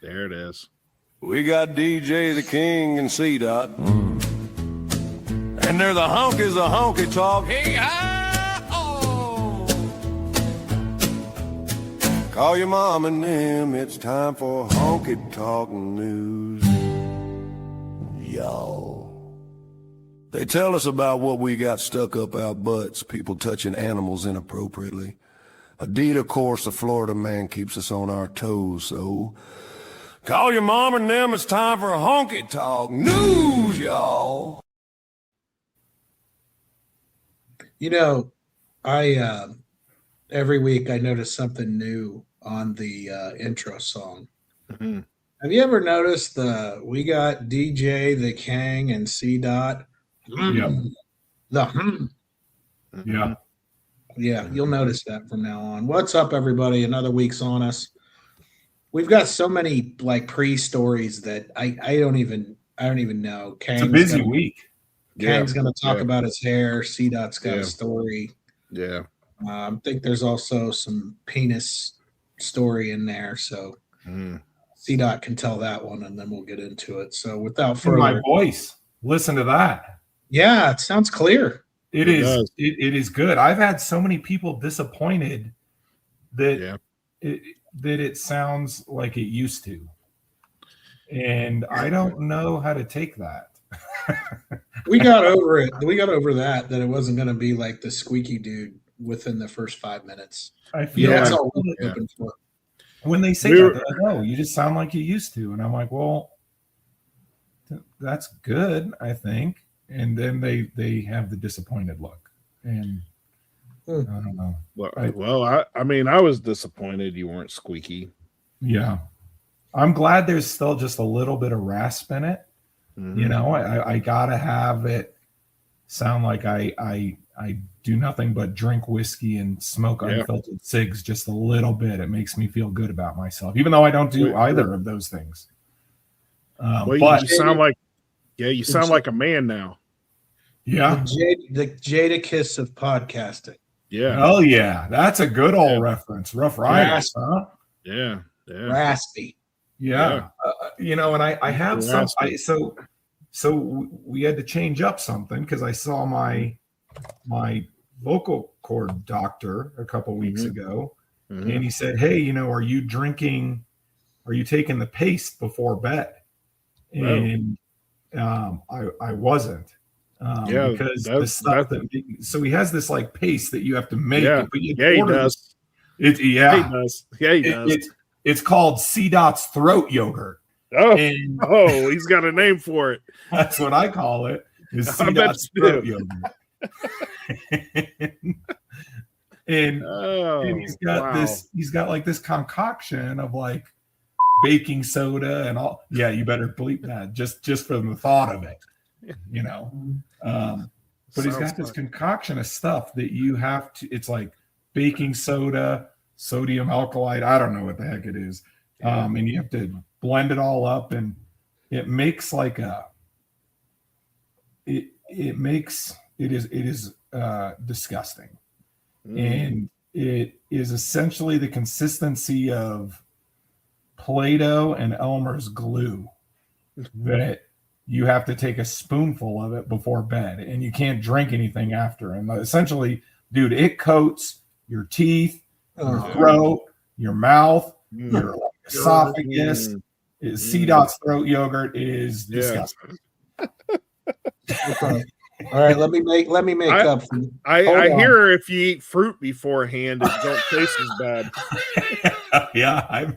There it is. We got DJ the King and C-Dot. And they're the honkies of honky talk. Hey-hi-oh! Call your mom and them. It's time for honky talk news. Y'all. They tell us about what we got stuck up our butts, people touching animals inappropriately. Indeed, of course, the Florida man keeps us on our toes, so call your mom and them. It's time for honky talk news, y'all. You know, I every week I notice something new on the intro song. Mm-hmm. Have you ever noticed we got DJ the King and C-Dot? Yeah. Yeah. Yeah, you'll notice that from now on. What's up, everybody? Another week's on us. We've got so many like pre-stories that I don't even know. It's a busy week. Kang's going to talk about his hair. C-Dot's got a story. Yeah. I think there's also some penis story in there. So C-Dot can tell that one, and then we'll get into it. So without further, my voice, listen to that. Yeah, it sounds clear. It is good. I've had so many people disappointed that it sounds like it used to, and I don't know how to take that. We got over it. We got over that it wasn't going to be like the squeaky dude within the first 5 minutes. I feel that's all we're hoping for. When they say that, they're like, "Oh, you just sound like you used to," and I'm like, "Well, that's good, I think." And then they have the disappointed look, and I don't know. I mean, I was disappointed you weren't squeaky. Yeah, I'm glad there's still just a little bit of rasp in it. Mm-hmm. You know, I gotta have it sound like I do nothing but drink whiskey and smoke unfiltered cigs just a little bit. It makes me feel good about myself, even though I don't do either of those things. But you sound like you sound like a man now. Yeah, the Jadakiss of podcasting. Yeah. Oh yeah, that's a good old reference. Rough Riders, huh? Yeah. Raspy. Yeah. You know, and I have some. So we had to change up something because I saw my vocal cord doctor a couple weeks ago, and he said, "Hey, you know, are you taking the paste before bed?" And I wasn't. Because the stuff so he has this like paste that you have to make. Yeah, he does. He does. Yeah, he does. It's called C-Dot's throat yogurt. Oh, he's got a name for it. That's what I call it. Is C-Dot's throat yogurt. and he's got this. He's got like this concoction of like baking soda and all. Yeah, you better bleep that just for the thought of it. You know, but he's got this concoction of stuff that you have to. It's like baking soda, sodium alkalite. I don't know what the heck it is, and you have to blend it all up, and it makes like it is disgusting, and it is essentially the consistency of Play-Doh and Elmer's glue that. You have to take a spoonful of it before bed, and you can't drink anything after. And essentially, dude, it coats your teeth, your throat, your mouth, your esophagus. C-Dot's throat yogurt is disgusting. Okay. All right, let me make up. I hear if you eat fruit beforehand, it don't taste as bad. Yeah,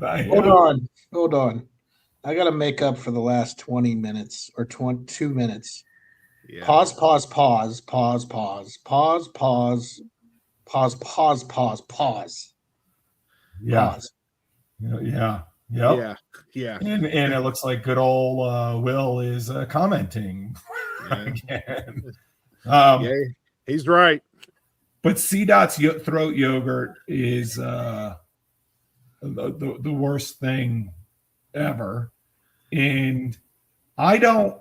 Hold on. I got to make up for the last 20 minutes or 2 minutes. Yeah. Pause. Yeah. Pause. Yeah. Yep. Yeah. And it looks like good old Will is commenting again. Yeah, he's right. But C-Dot's throat yogurt is the worst thing ever. And I don't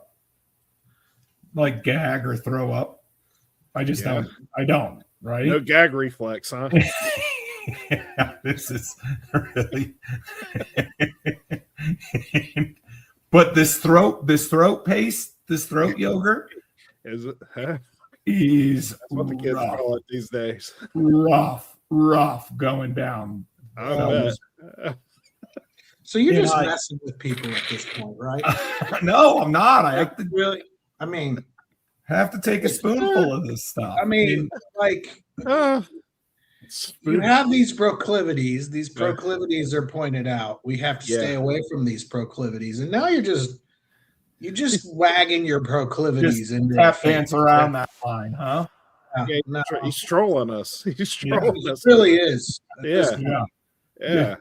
like gag or throw up. I just don't. I don't. Right? No gag reflex, huh? Yeah, this is really. But this throat paste, this throat yogurt Is it? Huh? is That's what the kids rough, call it these days. rough going down. I bet. So you're And just I- messing with people at this point, right? No, I'm not. I Really? I mean, have to take a spoonful of this stuff. like Uh, you have these proclivities. These proclivities are pointed out. We have to stay Yeah. away from these proclivities. And now you're just wagging your proclivities into the tap face. dance around that line, huh? Yeah, No, he's trolling us. He's trolling it us. really is. Yeah. Yeah. Yeah.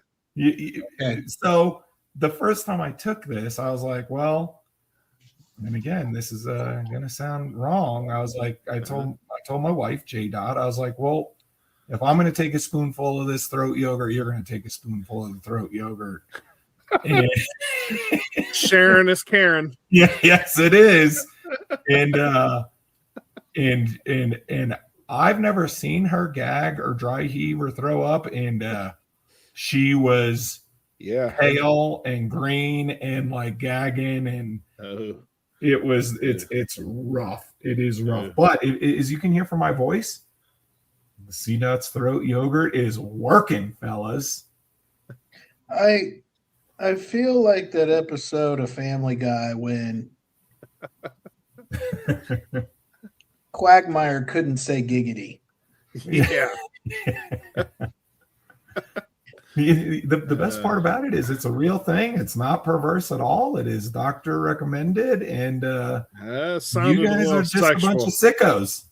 Okay. So the first time I took this, I was like, well, and again, this is gonna sound wrong. I was like, I told my wife, J Dot, I was like, well, if I'm gonna take a spoonful of this throat yogurt, you're gonna take a spoonful of the throat yogurt. And, Sharon is Karen. yeah, yes, it is. And I've never seen her gag or dry heave or throw up. And she was Yeah. pale and green and like gagging, and Oh. it's rough. It is rough. Yeah. But as you can hear from my voice, the C Nuts throat yogurt is working, fellas. I feel like that episode of Family Guy when Quagmire couldn't say giggity. Yeah. The best part about it is it's a real thing. It's not perverse at all. It is doctor recommended, and Sounded you a guys little are just sexual. a bunch of sickos.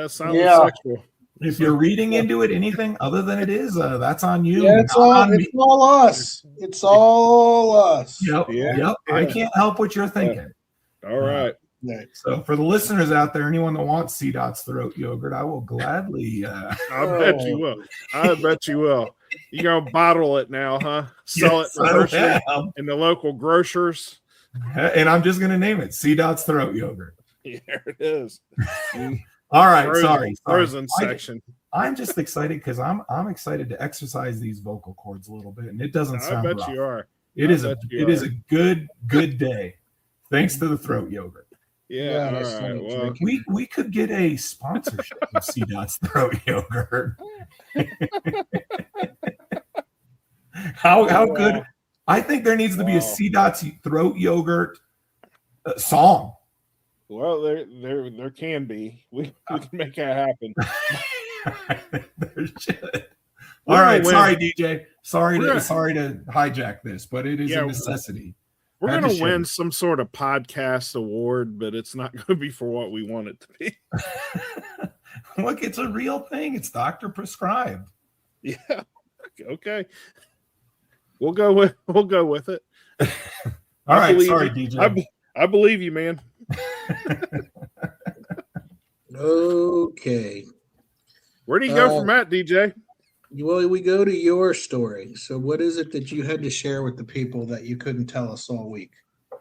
Sounded Yeah. sexual. If you're reading into it anything other than it is, that's on you. Yeah, it's not all on me. it's all us. It's all us. Yep, Yeah. I Yeah. can't help what you're thinking. All right. Right. So for the listeners out there, anyone that wants C Dot's throat yogurt, I will gladly. I bet you will. I bet you will. You're gonna bottle it now, huh? Sell Yes, it I in, grocery, am. in the local grocers. And I'm just going to name it C Dot's throat yogurt. Yeah, there it is. All right, Frozen, sorry. frozen section. I'm just excited because I'm excited to exercise these vocal cords a little bit, and it doesn't I sound bet rough. you are. It I is a bet you are. good day, thanks to the throat yogurt. Yeah. that's All right. funny, Well, Jake. We could get a sponsorship of C Dot's throat yogurt. How good? I think there needs to be a Wow. C Dot's throat yogurt song. well, there can be. We can make that happen. There should. We're All gonna right, win. sorry, DJ. Sorry We're to hijack this, but it is Yeah, a necessity. We're Had gonna to win share. some sort of podcast award, but it's not gonna be for what we want it to be. Look, it's a real thing. It's doctor prescribed. Yeah. Okay. We'll go with it. All I right, believe sorry, you. DJ. I believe you, man. Okay. Where do you go from that, DJ? Well, we go to your story. So, what is it that you had to share with the people that you couldn't tell us all week?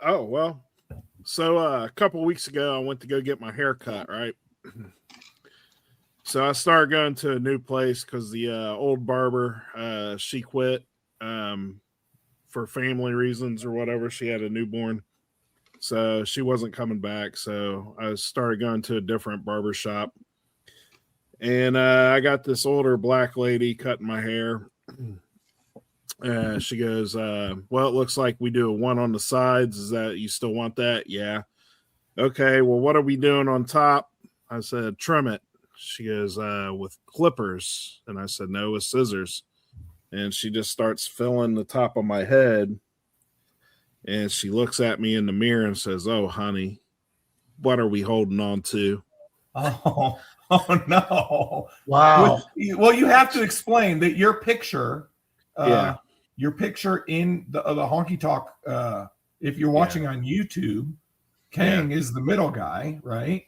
Oh, well. So a couple weeks ago I went to go get my hair cut, right? So I started going to a new place because the old barber, she quit for family reasons or whatever. She had a newborn. So she wasn't coming back. So I started going to a different barber shop. And I got this older black lady cutting my hair. She goes, well, it looks like we do a one on the sides. Is that, you still want that? Yeah. Okay. Well, what are we doing on top? I said, trim it. She goes, with clippers. And I said, no, with scissors. And she just starts filling the top of my head. And she looks at me in the mirror and says, oh, honey, what are we holding on to? Oh no. Wow. Well, you have to explain that your picture, Yeah. your picture in the Honky Talk, if you're watching on YouTube, Kang is the middle guy, right?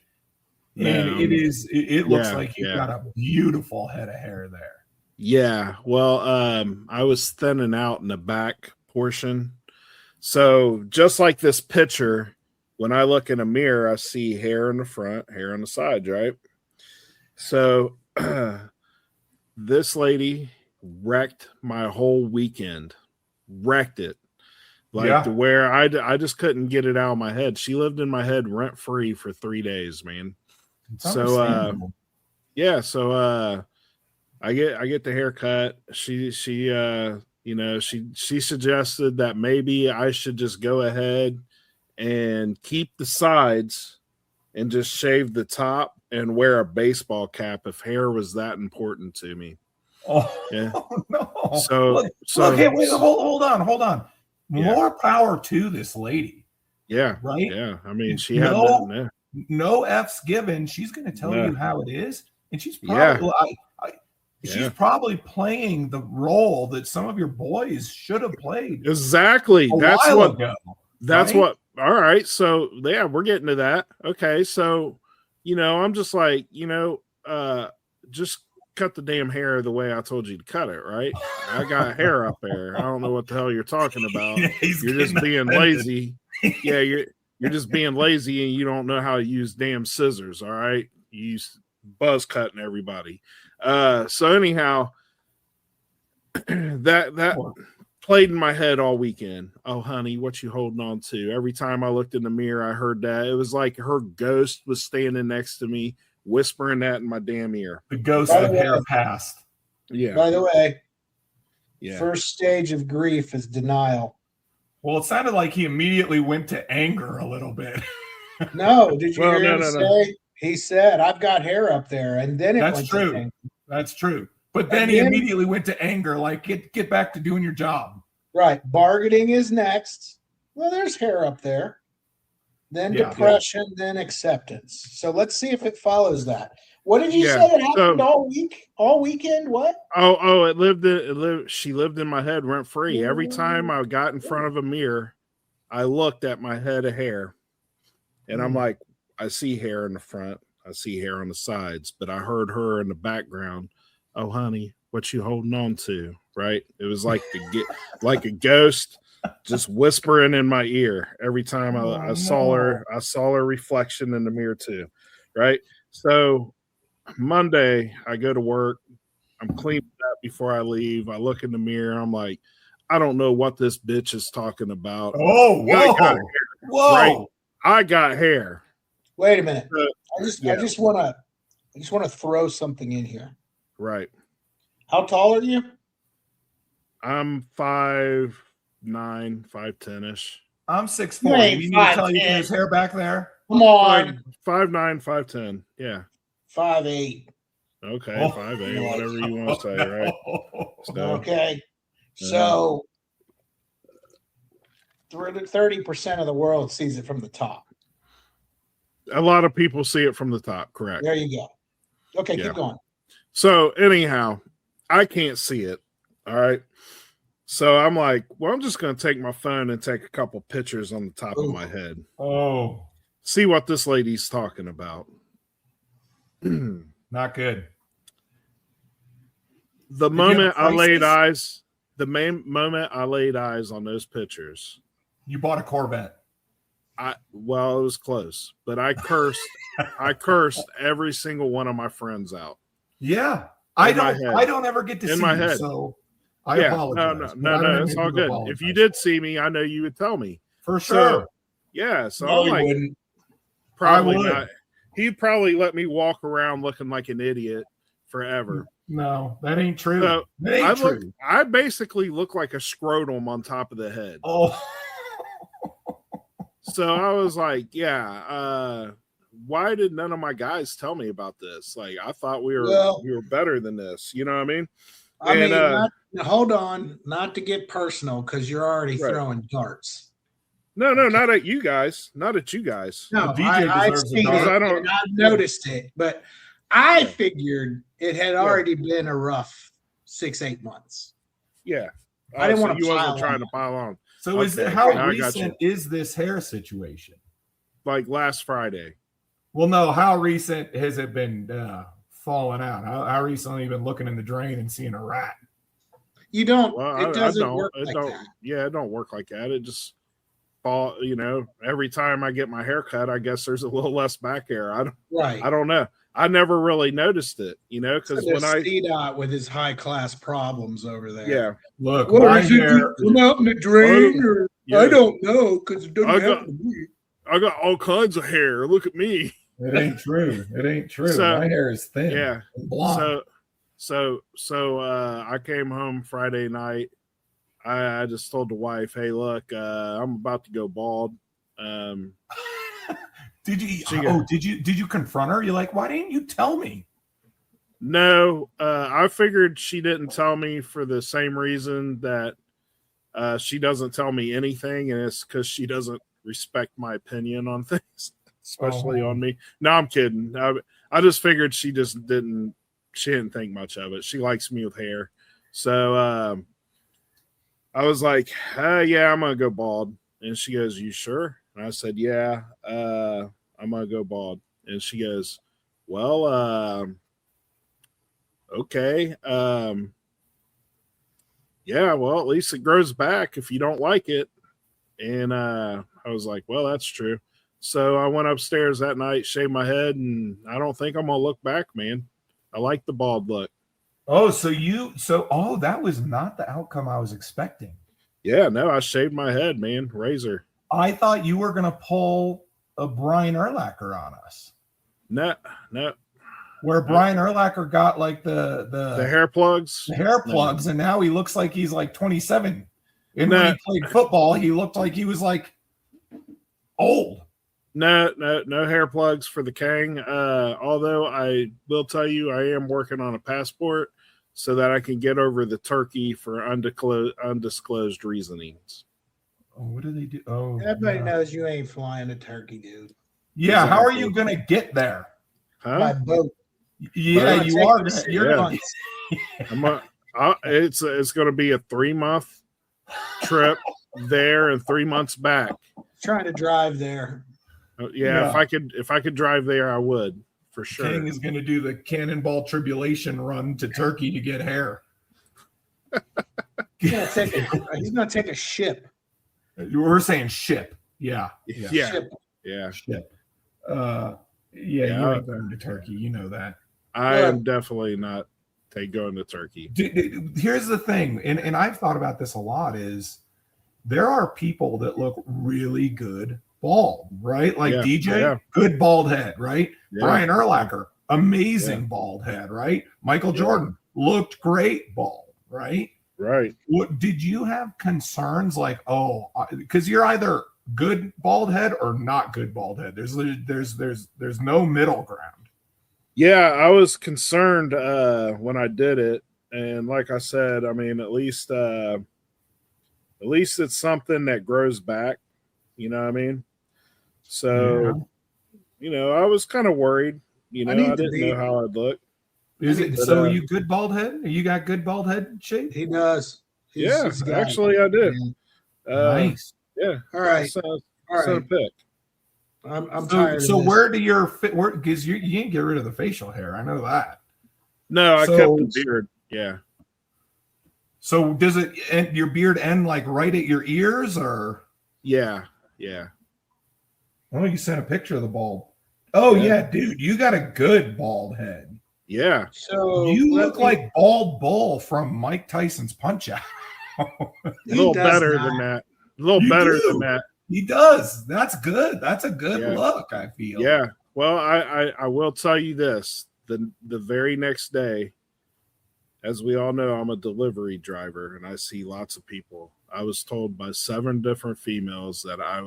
And it looks like you've got a beautiful head of hair there. Yeah. Well, I was thinning out in the back portion. So just like this picture, when I look in a mirror, I see hair in the front, hair on the sides, right? So this lady wrecked my whole weekend. Wrecked it. like Yeah. to where I just couldn't get it out of my head. She lived in my head rent free for 3 days, man. It's So understandable. yeah, so I get the haircut. She you know, she suggested that maybe I should just go ahead and keep the sides and just shave the top and wear a baseball cap if hair was that important to me. Oh Yeah. no! So Look, hey, wait, hold on. Yeah. More power to this lady, yeah, right? yeah. I mean, she had No, nothing. no F's given. She's going to tell No. you how it is, and she's Yeah. probably Yeah. she's probably playing the role that some of your boys should have played Exactly. a That's while what. ago. That's right? what. All right. So yeah, we're getting to that. Okay. So you know, I'm just like, you know, just cut the damn hair the way I told you to cut it. Right. I got hair up there. I don't know what the hell you're talking about. He's You're just getting being offended. lazy. Yeah, you're just being lazy and you don't know how to use damn scissors. All right. You use buzz cutting everybody. So anyhow, that played in my head all weekend. Oh, honey, what you holding on to? Every time I looked in the mirror, I heard that. It was like her ghost was standing next to me, whispering that in my damn ear. The ghost By of the hair way- past. Yeah. By the way, Yeah. first stage of grief is denial. Well, it sounded like he immediately went to anger a little bit. No, did you Well, hear him no. say? He said, "I've got hair up there," and then it That's went to true. anger. That's true. But then And he then- immediately went to anger, like get back to doing your job. Right, bargaining is next. Well, there's hair up there. Then Yeah. depression, then acceptance. So let's see if it follows that. What did you Yeah, say that happened so- all week? All weekend? What? Oh, she lived in my head rent free. Every time I got in front of a mirror, I looked at my head of hair and I'm like, I see hair in the front, I see hair on the sides, but I heard her in the background. Oh, honey, what you holding on to? Right? It was like like a ghost just whispering in my ear every time I saw her. I saw her reflection in the mirror too. Right? So Monday, I go to work. I'm cleaning up before I leave. I look in the mirror. I'm like, I don't know what this bitch is talking about. Oh, I got whoa, hair, whoa! right? I got hair. Wait a minute. I yeah. just want to throw something in here. Right. How tall are you? I'm 5'9", 5'10" ish. I'm 6'4". You ain't You need to tell you 5'10". his hair back there. Come on, 5'9", 5'10". Yeah. 5'8". Okay. Oh. 5'8", whatever you want to say, right? So, Okay, so 30% of the world sees it from the top. a lot of people see it from the top, correct? There you go. Okay, Yeah. keep going. So anyhow, I can't see it. All right. So I'm like, well, I'm just going to take my phone and take a couple pictures on the top of my head. Oh, See what this lady's talking about. The not good. moment I laid prices? eyes, the main moment I laid eyes on those pictures, You bought a Corvette. it was close, but I cursed every single one of my friends out. Yeah, I In my head. don't ever get to In see my you, head. so I apologize. but I don't No, it's even all need to good. apologize. If you did see me, I know you would tell me. for So, sure. Yeah, so No, I'm you like, wouldn't. probably I would. not. He'd probably let me walk around looking like an idiot forever. No, that ain't true. So, that ain't true. I basically look like a scrotum on top of the head. Oh, So I was like, yeah, why did none of my guys tell me about this? Like, I thought we were better than this. You know what I mean? I And, mean, hold on, not to get personal because you're already Right. throwing darts. No, not at you guys. Not at you guys. No, The DJ I've deserves a seen dart. it, I don't- and I've noticed it, but I Yeah. figured it had already been a rough 6-8 months. Yeah. I didn't So wanna you wasn't pile trying on. to pile on. so is Okay, it how now I got recent is this hair situation? Like last Friday. Well, no. How recent has it been falling out? How recently have you been looking in the drain and seeing a rat? You don't. Well, it doesn't don't. work It like don't. that. Yeah, it don't work like that. It just fall. You know, every time I get my hair cut, I guess there's a little less back hair. I Right. don't know. I never really noticed it, because when I CDOT with his high class problems over there. yeah Look, What my is it? hair. Come out in the drain, or yeah. I don't know because it doesn't I happen got- to me. I got all kinds of hair. Look at me. It ain't true. It ain't true. So, my hair is thin. Yeah. And blonde. So I came home Friday night. I just told the wife, "Hey, look, I'm about to go bald." Did you? She got- Did you confront her? You're like, why didn't you tell me? No, I figured she didn't tell me for the same reason that she doesn't tell me anything, and it's because she doesn't respect my opinion on things, especially on me. No, I'm kidding. I just figured she didn't think much of it. She likes me with hair. So I was like, yeah, I'm going to go bald. And she goes, you sure? And I said, yeah, I'm going to go bald. And she goes, well, okay. Yeah, well, at least it grows back if you don't like it. And I was like, well, that's true. So I went upstairs that night, shaved my head, and I don't think I'm going to look back, man. I like the bald look. Oh, that was not the outcome I was expecting. Yeah, no, I shaved my head, man. Razor. I thought you were going to pull a Brian Urlacher on us. No. Where Brian Urlacher got like the hair plugs. The hair plugs, and now he looks like he's like 27. And No. when he played football, he looked like he was like old. No hair plugs for the Kang. Although I will tell you, I am working on a passport so that I can get over the Turkey for undisclosed reasonings. Oh, what do they do? Oh, Everybody yeah. knows you ain't flying to Turkey, dude. Yeah, how are Exactly. you going to get there? Huh? By boat. Yeah, you are. You're Yeah. going. It's going to be a 3-month trip there and 3 months back. Trying to drive there. Yeah, Yeah. if I could drive there, I would for sure. King is going to do the Cannonball Tribulation run to Turkey to get hair. He's gonna take a ship. We're saying ship. Yeah. Yeah, Ship. yeah. Ship. You ain't going to Turkey. You know that. I am definitely not going to Turkey. Here's the thing, and I've thought about this a lot, is there are people that look really good bald, right? Like Yeah, DJ, yeah. good bald head, right? Yeah. Brian Urlacher, amazing bald head, right? Michael Yeah. Jordan looked great bald, right? Right. What did you have concerns like? Oh, because you're either good bald head or not good bald head. There's no middle ground. Yeah, I was concerned when I did it, and like I said, I mean, at least it's something that grows back. You know what I mean? So, I was kind of worried. I didn't know how I'd look. Is it But, so? Are you good bald head? You got good bald head shape? He does. He's got it. Actually, I did. Nice. Yeah. All right. So All right. a pick. I'm tired. So of this. where do your fit? Where because you didn't get rid of the facial hair? I know that. No, I So- kept the beard. Yeah. So does it? And your beard end like right at your ears, or? Yeah. Yeah. Oh, you sent a picture of the bald. Oh Yeah. yeah, dude, you got a good bald head. Yeah. So You let look me- like Bald Bull from Mike Tyson's Punch Out. A he little does better not. than that. A little You better do. than that. He does. That's good. That's a good Yeah. look, I feel. Yeah. Well, I will tell you this. The very next day, as we all know, I'm a delivery driver and I see lots of people. I was told by 7 different females that I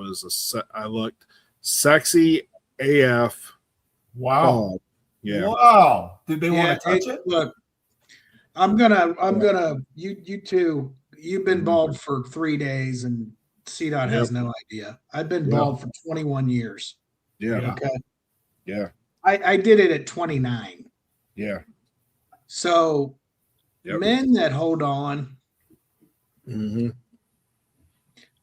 looked sexy AF. Wow. bald. Yeah. Wow. Did they want to touch it? Look, I'm gonna. You two. You've been bald for 3 days, and CDOT has no idea. I've been Yeah. bald for 21 years. Yeah. Yeah. Okay. Yeah. I did it at 29. Yeah. So Yep. men that hold on, Mm-hmm.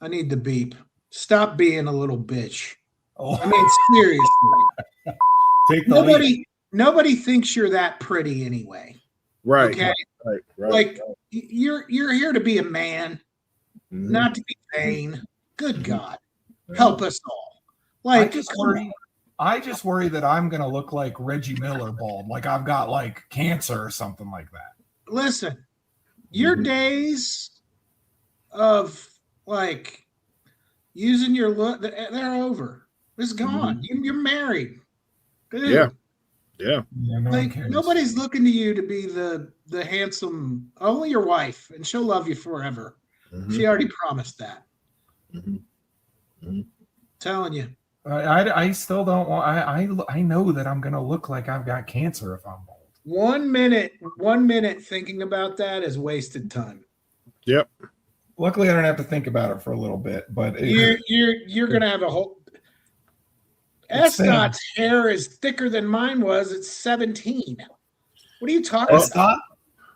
I need the beep. Stop being a little bitch. Oh, I mean, seriously. take the lead. Nobody thinks you're that pretty anyway. Right. Okay. Right. Right. Like you're here to be a man, Mhm. not to be vain. Good Mhm. God, help us all. Like, I just come heard, on. I just worry that I'm going to look like Reggie Miller bald, like I've got like cancer or something like that. Listen, your days of like using your look, they're over. It's gone. You're married. Dude. Yeah. Yeah. Yeah, no one Like cares. nobody's looking to you to be the handsome. Only your wife, and she'll love you forever. She already promised that. Telling you. I still don't want. I know that I'm gonna look like I've got cancer if I'm bald. 1 minute thinking about that is wasted time. Yep. Luckily, I don't have to think about it for a little bit. But You're gonna have a whole. It's Escott's hair is thicker than mine was at 17. What are you talking about? Escott?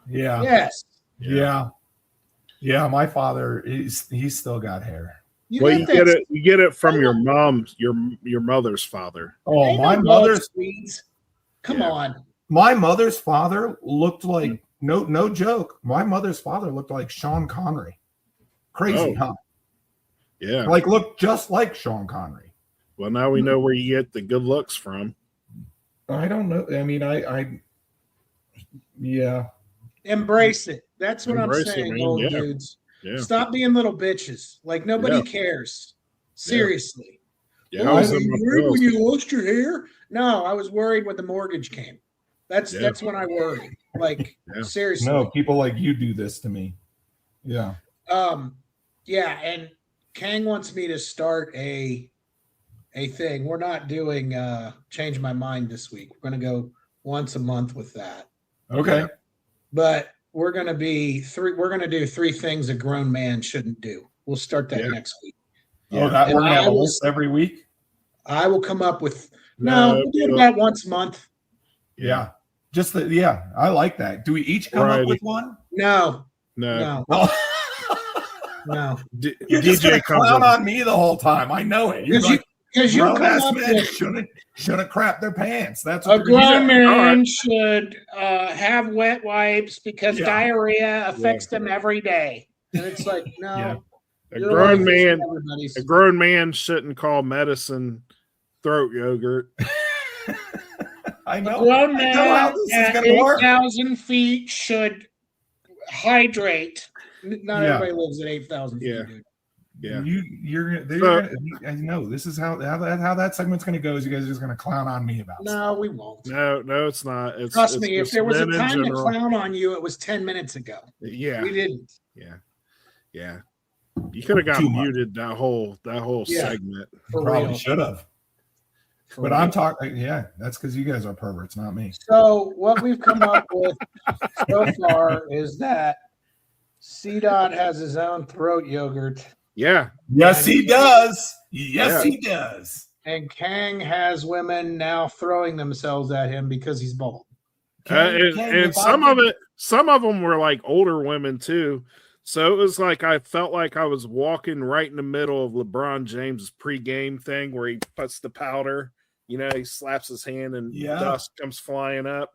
Yeah. Yes. Yeah. My father, he's still got hair. Well, you get it from your mom's, your mother's father. Oh, Ain't my no mother's Swedes. Come Yeah. on. my mother's father looked like no joke. My mother's father looked like Sean Connery. Crazy, Oh. huh? Yeah. Like looked just like Sean Connery. Well, now we know where you get the good looks from. I don't know. I mean, yeah. Embrace it. That's what Embrace I'm it, saying, man. old Yeah. dudes. Yeah. Stop being little bitches. Like nobody Yeah. cares. Seriously. Yeah. Oh, I was were in my you worried pills. when you lost your hair? No, I was worried when the mortgage came. That's when I worried. Like Yeah. seriously. No, people like you do this to me. Yeah. Yeah, and Kang wants me to start a thing. We're not doing change my mind this week. We're gonna go once a month with that. Okay. But we're gonna do 3 things a grown man shouldn't do. We'll start that Yeah. next week. Oh, Yeah. we're gonna have I a will- list every week. I will come up with we'll do it about once a month. Yeah. Just I like that. Do we each come up Variety. with one? No, No. no, no. You're just gonna DJ comes clown up. on me the whole time. I know it. You're like, Because you come grown-ass up men with shouldn't crap their pants. That's a what grown man All right. should have wet wipes because Yeah. diarrhea affects them every day. And it's like, no, Yeah. A your grown life man. isn't everybody's. A grown man shouldn't call medicine throat yogurt. I know. Grown I know how man this is at gonna work. 8,000 feet should hydrate. Not Yeah. everybody lives at 8,000 feet, Yeah. dude. Yeah. I know this is how that segment's gonna go. Is you guys are just gonna clown on me about stuff. No, we won't. No, it's not. It's Trust it's me, if just there was a men in time to general. clown on you, it was 10 minutes ago. Yeah. We didn't. Yeah. You could have got Too much. muted that whole Yeah. segment. For Probably real. should have. For But real. I'm talking. Yeah, that's because you guys are perverts, not me. So what we've come up with so far is that CDOT has his own throat yogurt, Yeah. Yes, he does. Yes, Yeah. he does. and Kang has women now throwing themselves at him because he's bald. And some of them were like older women too. So it was like I felt like I was walking right in the middle of LeBron James's pregame thing where he puts the powder, he slaps his hand and Yeah. dust comes flying up.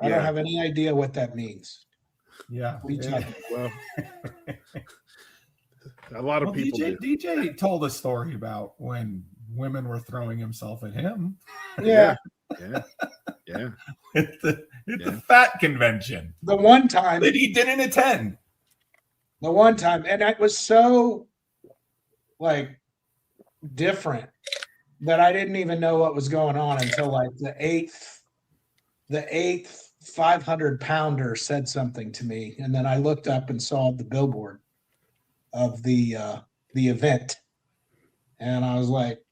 I Yeah. don't have any idea what that means. Yeah. What are you talking Well, a lot of Well, people do. DJ told a story about when women were throwing himself at him Yeah. Yeah. at the Yeah. fat convention The one time, that he didn't attend. and it was so like different that I didn't even know what was going on until like the eighth 500-pounder said something to me, and then I looked up and saw the billboard of the event, and I was like,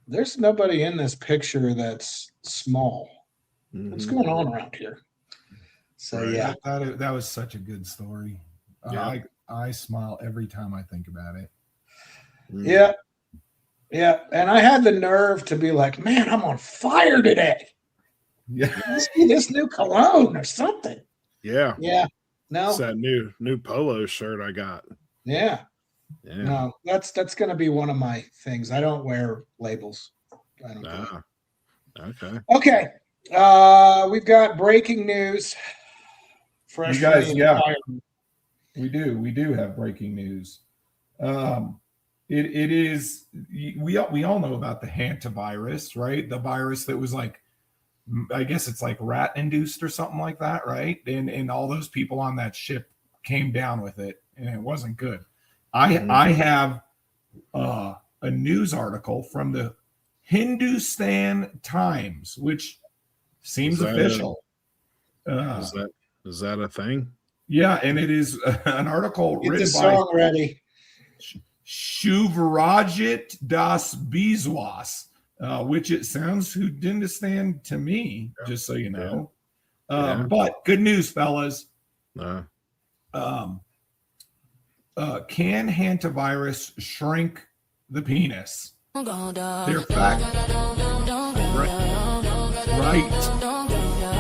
"There's nobody in this picture that's small. What's Mhm. going on around here?" So Right. yeah, That was such a good story. Yeah. I smile every time I think about it. Mhm. yeah, and I had the nerve to be like, "Man, I'm on fire today. Yeah. Let's see this new cologne or something." Yeah. Yeah, no, It's that new polo shirt I got. yeah. Yeah. No, that's going to be one of my things. I don't wear labels. I don't do it. Ah, okay. Okay. We've got breaking news. Fresh You guys, from the yeah. fire. We do have breaking news. it is. We all know about the hantavirus, right? The virus that was like, I guess it's like rat induced or something like that, right? And all those people on that ship came down with it, and it wasn't good. I have a news article from the Hindustan Times, which seems official. Is that a thing? Yeah, and it is an article Get written the by song ready. Shivrajit Das Biswas, which it sounds Hindustan to me, just so you know. But good news, fellas. Can hantavirus shrink the penis? They're fact. Right.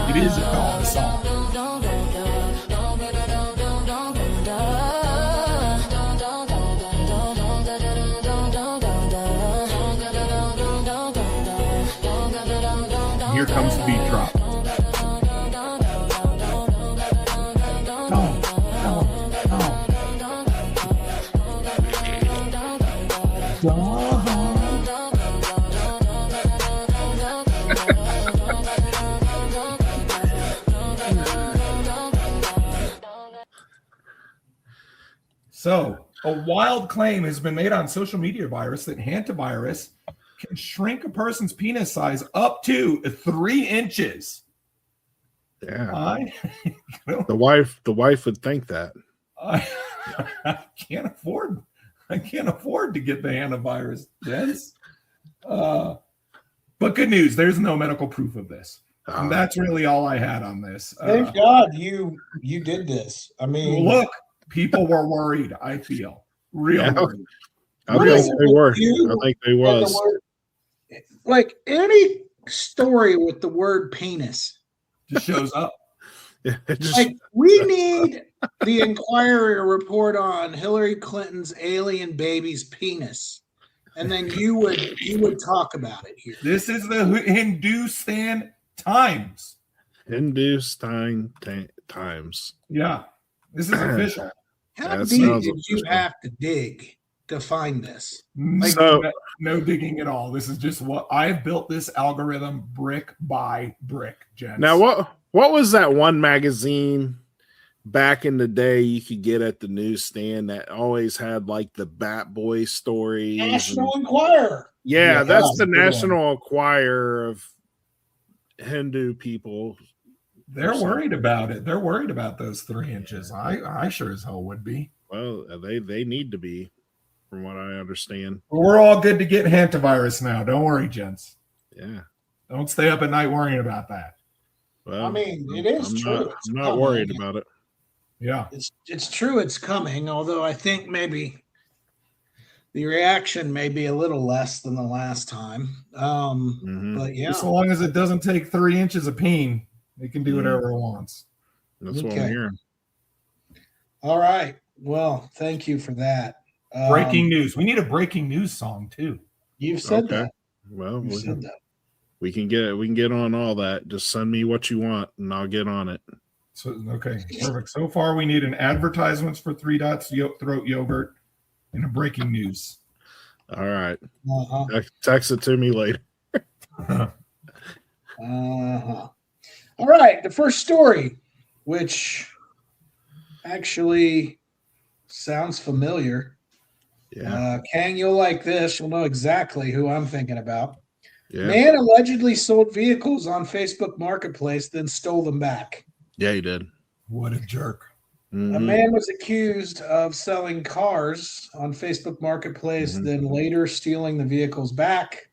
It is a dog song. Here comes the beat drop. So, a wild claim has been made on social media virus that hantavirus can shrink a person's penis size up to 3 inches. Yeah. The wife would think that. I can't afford to get the hantavirus, gents. But good news, there's no medical proof of this. And that's really all I had on this. Thank God you did this. I mean, look, people were worried, I feel. Real worried. I think they were. I think they was. Like any story with the word penis just shows up. Like we need the Inquirer to report on Hillary Clinton's alien baby's penis, and then you would talk about it here. This is the Hindustan Times. Hindustan Times. Yeah, this is official. How deep did you have to dig to find this? Like, no digging at all. This is just what I've built this algorithm brick by brick, gents. Now, what was that one magazine back in the day you could get at the newsstand that always had like the Bat Boy stories? National Enquirer. Yeah, that's the National Enquirer of Hindu people. They're worried about it. They're worried about those 3 inches. I sure as hell would be. Well, they need to be, from what I understand. We're all good to get hantavirus now. Don't worry, gents. Yeah. Don't stay up at night worrying about that. Well, I mean, it is true. I'm not worried about it. Yeah. It's true it's coming, although I think maybe the reaction may be a little less than the last time. But yeah. Just so long as it doesn't take 3 inches of peen, it can do whatever it wants. That's what I'm hearing. All right. Well, thank you for that. Breaking news. We need a breaking news song too. You've said that. Well, we can get on all that. Just send me what you want, and I'll get on it. So okay, perfect. So far, we need an advertisements for 3 Dots throat yogurt and a breaking news. All right. Text it to me later. All right. The first story, which actually sounds familiar. Yeah. Kang, you'll like this. You'll know exactly who I'm thinking about. Yeah. Man allegedly sold vehicles on Facebook Marketplace, then stole them back. Yeah, he did. What a jerk. A man was accused of selling cars on Facebook Marketplace, then later stealing the vehicles back.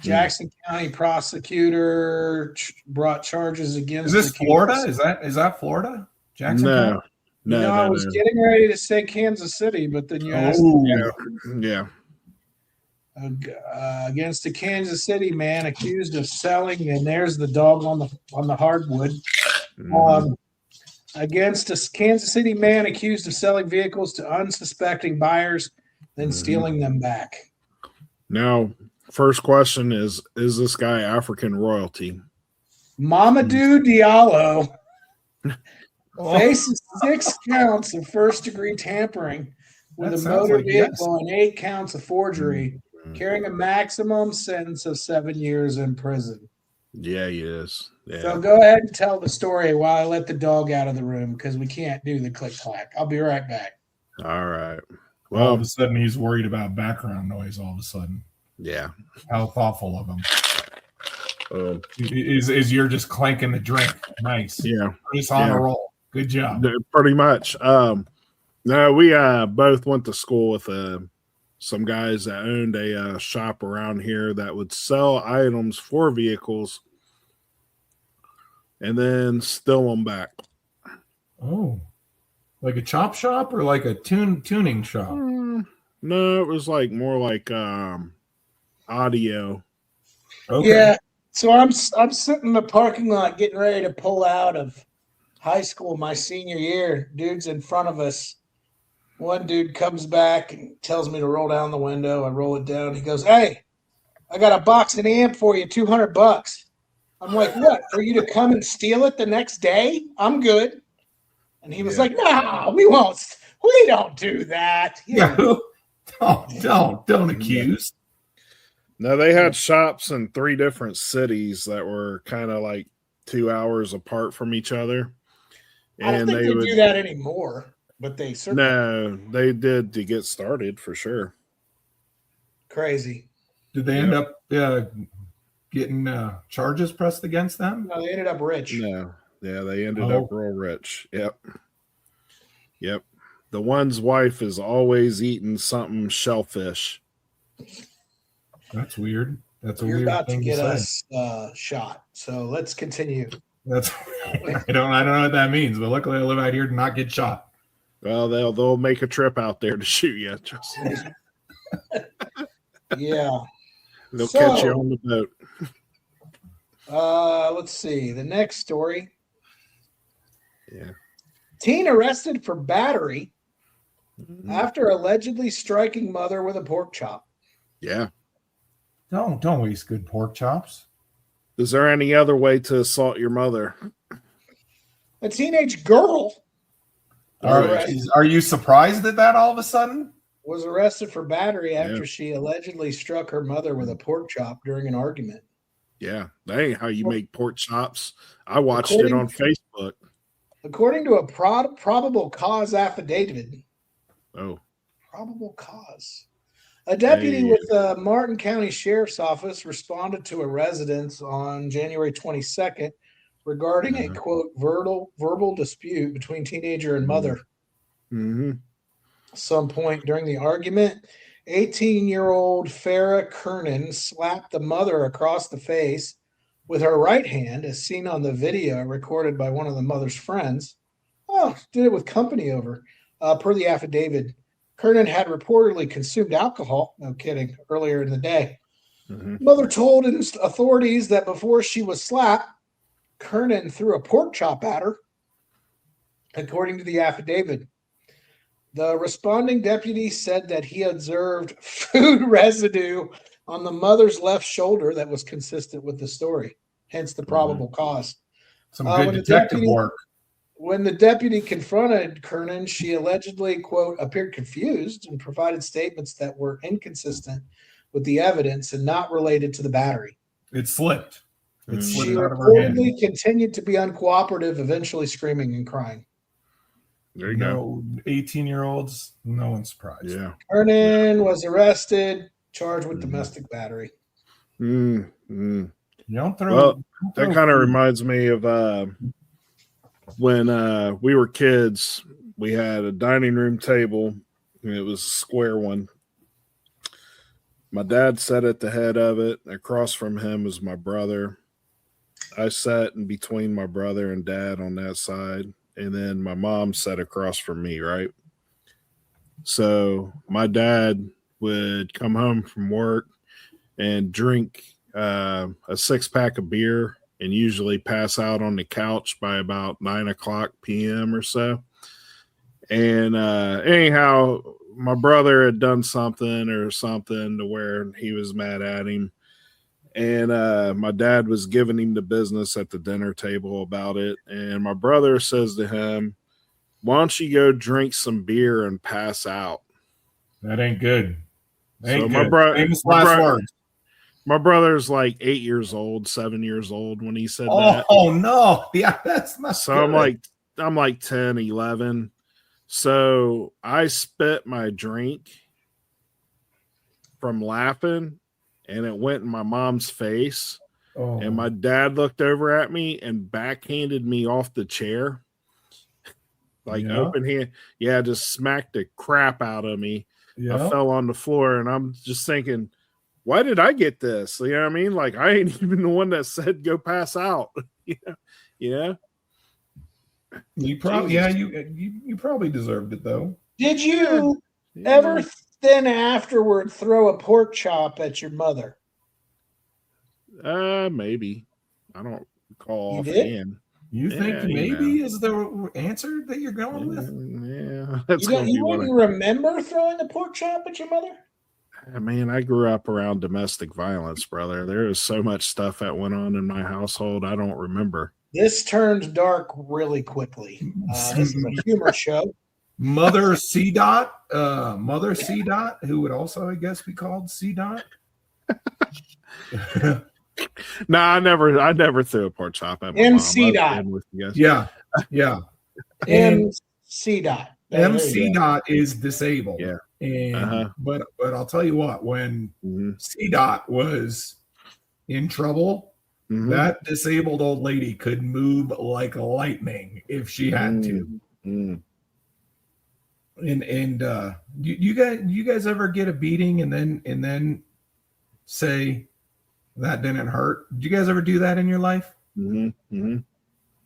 Jackson County prosecutor brought charges against. Is this Florida? Is that Florida? Jackson County? No, I was getting ready to say Kansas City, but then you asked. Yeah. Against a Kansas City man accused of selling, and there's the dog on the hardwood. Against a Kansas City man accused of selling vehicles to unsuspecting buyers, then stealing them back. Now, first question is this guy African royalty? Mamadou Diallo faces 6 counts of first-degree tampering with That a sounds motor like yes. vehicle and 8 counts of forgery, Mhm. carrying a maximum sentence of 7 years in prison. Yeah, he is. Yeah. So go ahead and tell the story while I let the dog out of the room because we can't do the click clack. I'll be right back. All right. All of Well, a sudden, he's worried about background noise. All of a sudden, yeah. how thoughtful of him. Yeah. Is you're just clanking the drink. Nice. Just on a roll. Good job. Pretty much. No, we both went to school with some guys that owned a shop around here that would sell items for vehicles and then steal them back. Oh, like a chop shop or like a tuning shop? No, it was like more like audio. Okay. Yeah. So I'm sitting in the parking lot getting ready to pull out of high school my senior year. Dude's in front of us. One dude comes back and tells me to roll down the window. I roll it down. He goes, "Hey, I got a box and amp for you, $200." I'm like, "What? For you to come and steal it the next day? I'm good." And he was like, "No, we won't. We don't do that." Don't accuse. No, they had shops in 3 different cities that were kind of like 2 hours apart from each other. I don't think they do that anymore, but they certainly. No, they did to get started for sure. Crazy. Did they end up getting charges pressed against them? No, they ended up rich. No, yeah, they ended up real rich. Yep. The one's wife is always eating something shellfish. That's weird. That's a You're weird about to thing get say. us shot. So let's continue. That's I don't know what that means, but luckily I live out here to not get shot. Well, they'll make a trip out there to shoot you. Trust me. Yeah. They'll catch you on the boat. Let's see. The next story. Yeah. Teen arrested for battery Mhm. after allegedly striking mother with a pork chop. Yeah. Don't waste good pork chops. Is there any other way to assault your mother? A teenage girl Are you surprised at that all of a sudden? was arrested for battery after Yeah. she allegedly struck her mother with a pork chop during an argument. Yeah, that ain't how you make pork chops. I watched it on Facebook. According to a probable cause affidavit, Oh, probable cause. A deputy Hey. with the Martin County Sheriff's Office responded to a residence on January 22nd regarding a quote verbal dispute between teenager and mother. mm-hmm. Some point during the argument, 18-year-old Farah Kernan slapped the mother across the face with her right hand, as seen on the video recorded by one of the mother's friends. Oh, did it with company over. Per the affidavit, Kernan had reportedly consumed alcohol, no kidding, earlier in the day. Mm-hmm. Mother told authorities that before she was slapped, Kernan threw a pork chop at her, according to the affidavit. The responding deputy said that he observed food residue on the mother's left shoulder that was consistent with the story, hence the probable cause. Some good detective work. When the deputy confronted Kernan, she allegedly, quote, appeared confused and provided statements that were inconsistent with the evidence and not related to the battery. It slipped. It She slipped out of her hand. reportedly continued to be uncooperative, eventually screaming and crying. There you go. 18-year-olds, no one's surprised. Yeah. Kernan was arrested, charged with domestic battery. Mm-hmm. You don't throw. Well, that kind of reminds me of when we were kids. We had a dining room table, and it was a square one. My dad sat at the head of it. Across from him was my brother. I sat in between my brother and dad on that side, and then my mom sat across from me, right? So my dad would come home from work and drink a 6-pack of beer and usually pass out on the couch by about 9:00 p.m. or so. And anyhow, my brother had done something to where he was mad at him. And my dad was giving him the business at the dinner table about it. And my brother says to him, "Why don't you go drink some beer and pass out?" That ain't good. Ain't So good. Famous last words. my brother's like 8 years old, 7 years old when he said Oh, that. oh no. Yeah, that's not So good. I'm like 10, 11. So I spit my drink from laughing and it went in my mom's face. Oh. And my dad looked over at me and backhanded me off the chair. Like Yeah. open hand. Yeah, just smacked the crap out of me. Yeah. I fell on the floor and I'm just thinking, why did I get this? You know what I mean? Like I ain't even the one that said go pass out. Yeah. You probably Jesus. you probably deserved it though. Did you Yeah. ever then afterward throw a pork chop at your mother? Maybe. I don't recall You did? offhand. You Yeah, think you maybe know. is the answer that you're going with? Yeah, that's gonna be You what wouldn't remember throwing a pork chop at your mother? I mean. I grew up around domestic violence, brother. There is so much stuff that went on in my household. I don't remember. This turned dark really quickly. This is a humor show. Mother C dot, who would also, I guess, be called C dot. No, I never threw a pork chop at my MC mom. dot. I've been with you guys. Yeah. And MC dot. There you MC go. dot is disabled. Yeah. And but I'll tell you what, when Mhm. C dot was in trouble, Mhm. that disabled old lady could move like lightning if she had to. Mhm. And you guys ever get a beating and then say that didn't hurt? Did you guys ever do that in your life? Mhm. Mhm.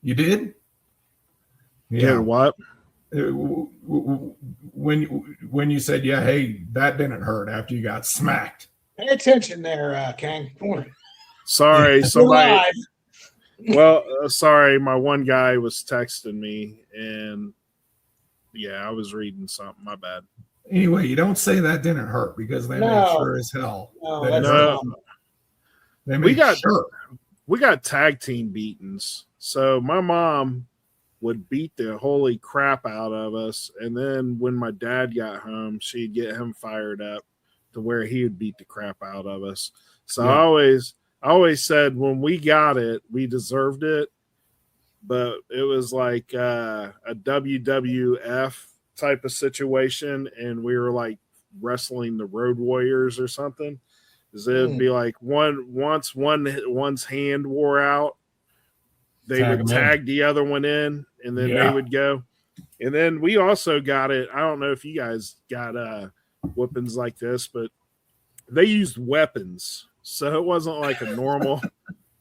You did? Yeah. What? When you said, yeah, hey, that didn't hurt after you got smacked. Pay attention there, Kang. Sorry, We're somebody. live. Well, sorry, my one guy was texting me, and yeah, I was reading something. My bad. Anyway, you don't say that didn't hurt because they No. made sure as hell. No, that it that's hurt. No, They we made got- sure. we got tag team beatings. So my mom would beat the holy crap out of us, and then when my dad got home, she'd get him fired up to where he would beat the crap out of us. So Yeah. I always said when we got it, we deserved it, but it was like a WWF type of situation, and we were like wrestling the Road Warriors or something. Is it'd be like once one's hand wore out, they Tag would 'em in. tag the other one in, and then Yeah. they would go. And then we also got it. I don't know if you guys got whoopings like this, but they used weapons, so it wasn't like a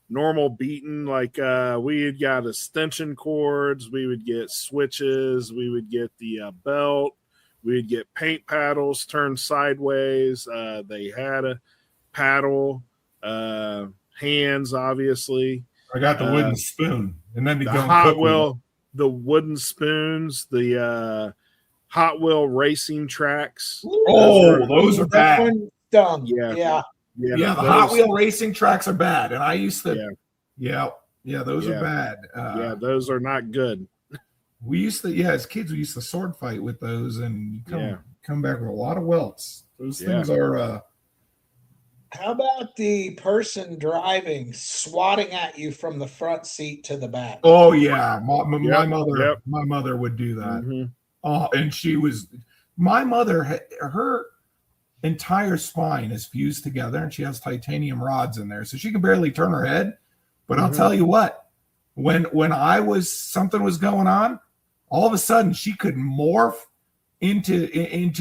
normal beating. Like we had got extension cords, we would get switches, we would get the belt, we would get paint paddles turned sideways. They had a paddle, hands, obviously. I got the wooden spoon, and then The go and Hot cook with it. Wheel, the wooden spoons, the Hot Wheel racing tracks. Oh, those are That bad. one stung. Yeah. Yeah. Yeah, the those- Hot Wheel racing tracks are bad, and I used to. Yeah. Yeah, those Yeah. are bad. Yeah, those are not good. We used to, as kids, we used to sword fight with those, and you Yeah. come back with a lot of welts. Those Yeah. things are. How about the person driving swatting at you from the front seat to the back? Oh yeah, my Yep, mother. yep. My mother would do that. Mhm. And she was. My mother, her entire spine is fused together, and she has titanium rods in there, so she can barely turn her head. But I'll Mhm. tell you what, when something was going on, all of a sudden she could morph into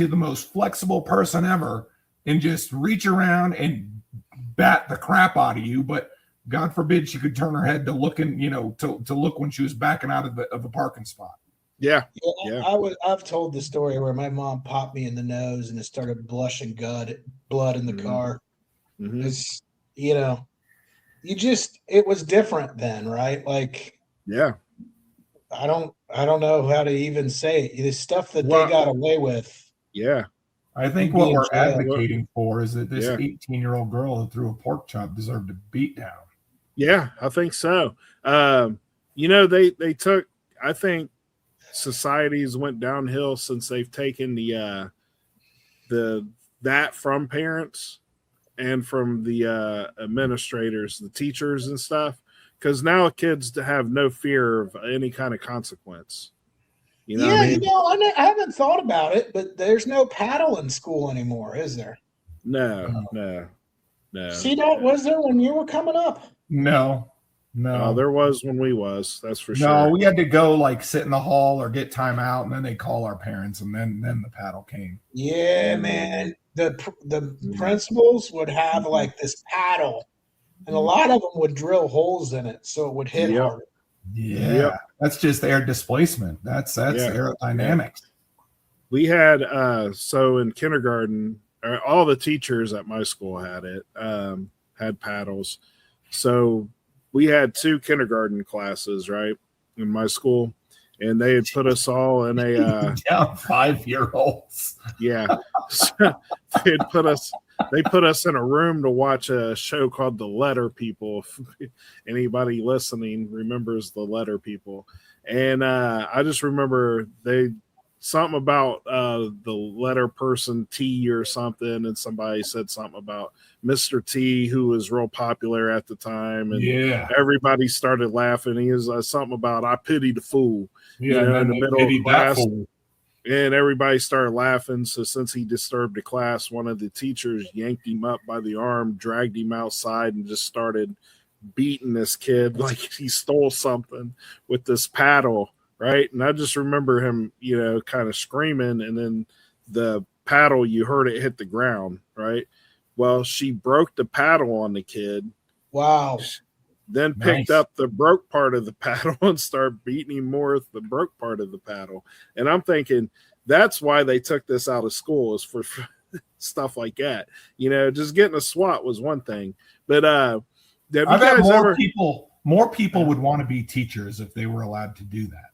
the most flexible person ever and just reach around and bat the crap out of you. But God forbid she could turn her head to look to look when she was backing out of a parking spot. Yeah. Yeah, Yeah. I've told the story where my mom popped me in the nose and it started blushing blood in the Mhm. car. Mhm. It's it was different then, right? Like Yeah. I don't know how to even say it. The stuff that Well- they got away with. Yeah. I think You'd be what in we're jail. advocating for is that this Yeah. 18-year-old girl that threw a pork chop deserved a beat down. Yeah, I think so. They took, I think societies went downhill since they've taken that from parents and from the administrators, the teachers and stuff, because now kids have no fear of any kind of consequence. You know what I mean? I haven't thought about it, but there's no paddle in school anymore, is there? No. CDOT was there when you were coming up? No. There was when we was, that's for sure. No, we had to go like sit in the hall or get time out, and then they call our parents, and then the paddle came. Yeah, man. The principals would have like this paddle, and a lot of them would drill holes in it so it would hit Yep. harder. Yeah, Yep. that's just air displacement. That's aerodynamics. We had so in kindergarten, all the teachers at my school had it, had paddles. So we had 2 kindergarten classes, right, in my school, and they had put us all in a Down 5-year-olds. yeah. So they put us in a room to watch a show called The Letter People. If anybody listening remembers The Letter People. And I just remember something about the letter person T or something, and somebody said something about Mr. T, who was real popular at the time, and everybody started laughing. He was something about "I pity the fool," in the middle of class, and everybody started laughing. So since he disturbed the class, one of the teachers yanked him up by the arm, dragged him outside, and just started beating this kid like he stole something with this paddle. Right. And I just remember him, kind of screaming, and then the paddle, you heard it hit the ground. Right. Well, she broke the paddle on the kid. Wow. Then picked up the broke part of the paddle and started beating him more with the broke part of the paddle. And I'm thinking that's why they took this out of school, is for stuff like that. Just getting a swat was one thing. But I bet more people would want to be teachers if they were allowed to do that.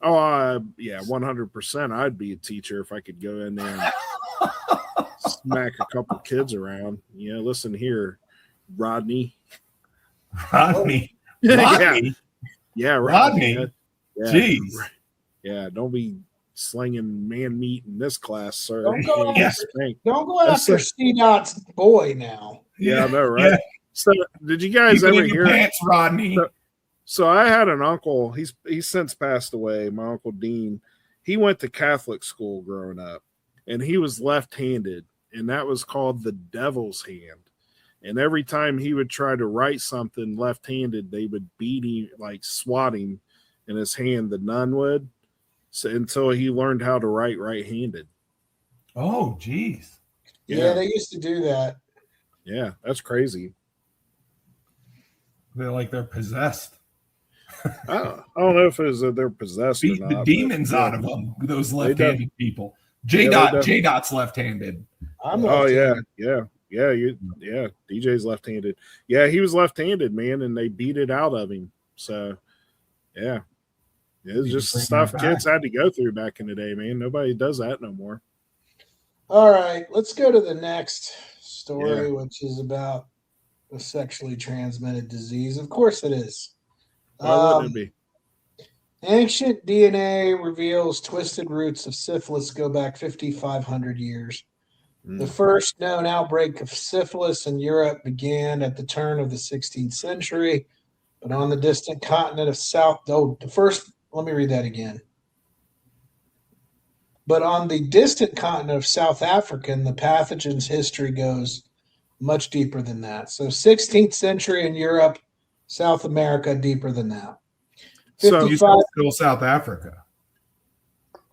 Oh, yeah, 100%. I'd be a teacher if I could go in there and smack a couple kids around. Listen here, Rodney. Rodney. Yeah, Rodney. Yeah. Jeez. Yeah, don't be slinging man meat in this class, sir. Don't go after CDOT's boy now. Yeah, I know, right? Yeah. So, did you guys ever hear pants, Rodney? So I had an uncle. He's since passed away. My Uncle Dean. He went to Catholic school growing up, and he was left-handed, and that was called the devil's hand. And every time he would try to write something left-handed, they would beat him, like swat him in his hand. The nun would, until he learned how to write right-handed. Oh, geez. Yeah, they used to do that. Yeah, that's crazy. They're possessed. I don't know if it was that they're possessed or not. The demons out of them, those left-handed people. J-Dot's left-handed. DJ's left-handed. Yeah, he was left-handed, man, and they beat it out of him. So, yeah. It was just stuff kids had to go through back in the day, man. Nobody does that no more. All right, let's go to the next story, which is about a sexually transmitted disease. Of course it is. Why wouldn't it be? Ancient DNA reveals twisted roots of syphilis go back 5,500 years. The first known outbreak of syphilis in Europe began at the turn of the 16th century, but on the distant continent of let me read that again. But on the distant continent of South Africa, the pathogen's history goes much deeper than that. So 16th century in Europe, South America, deeper than that. So you still South Africa.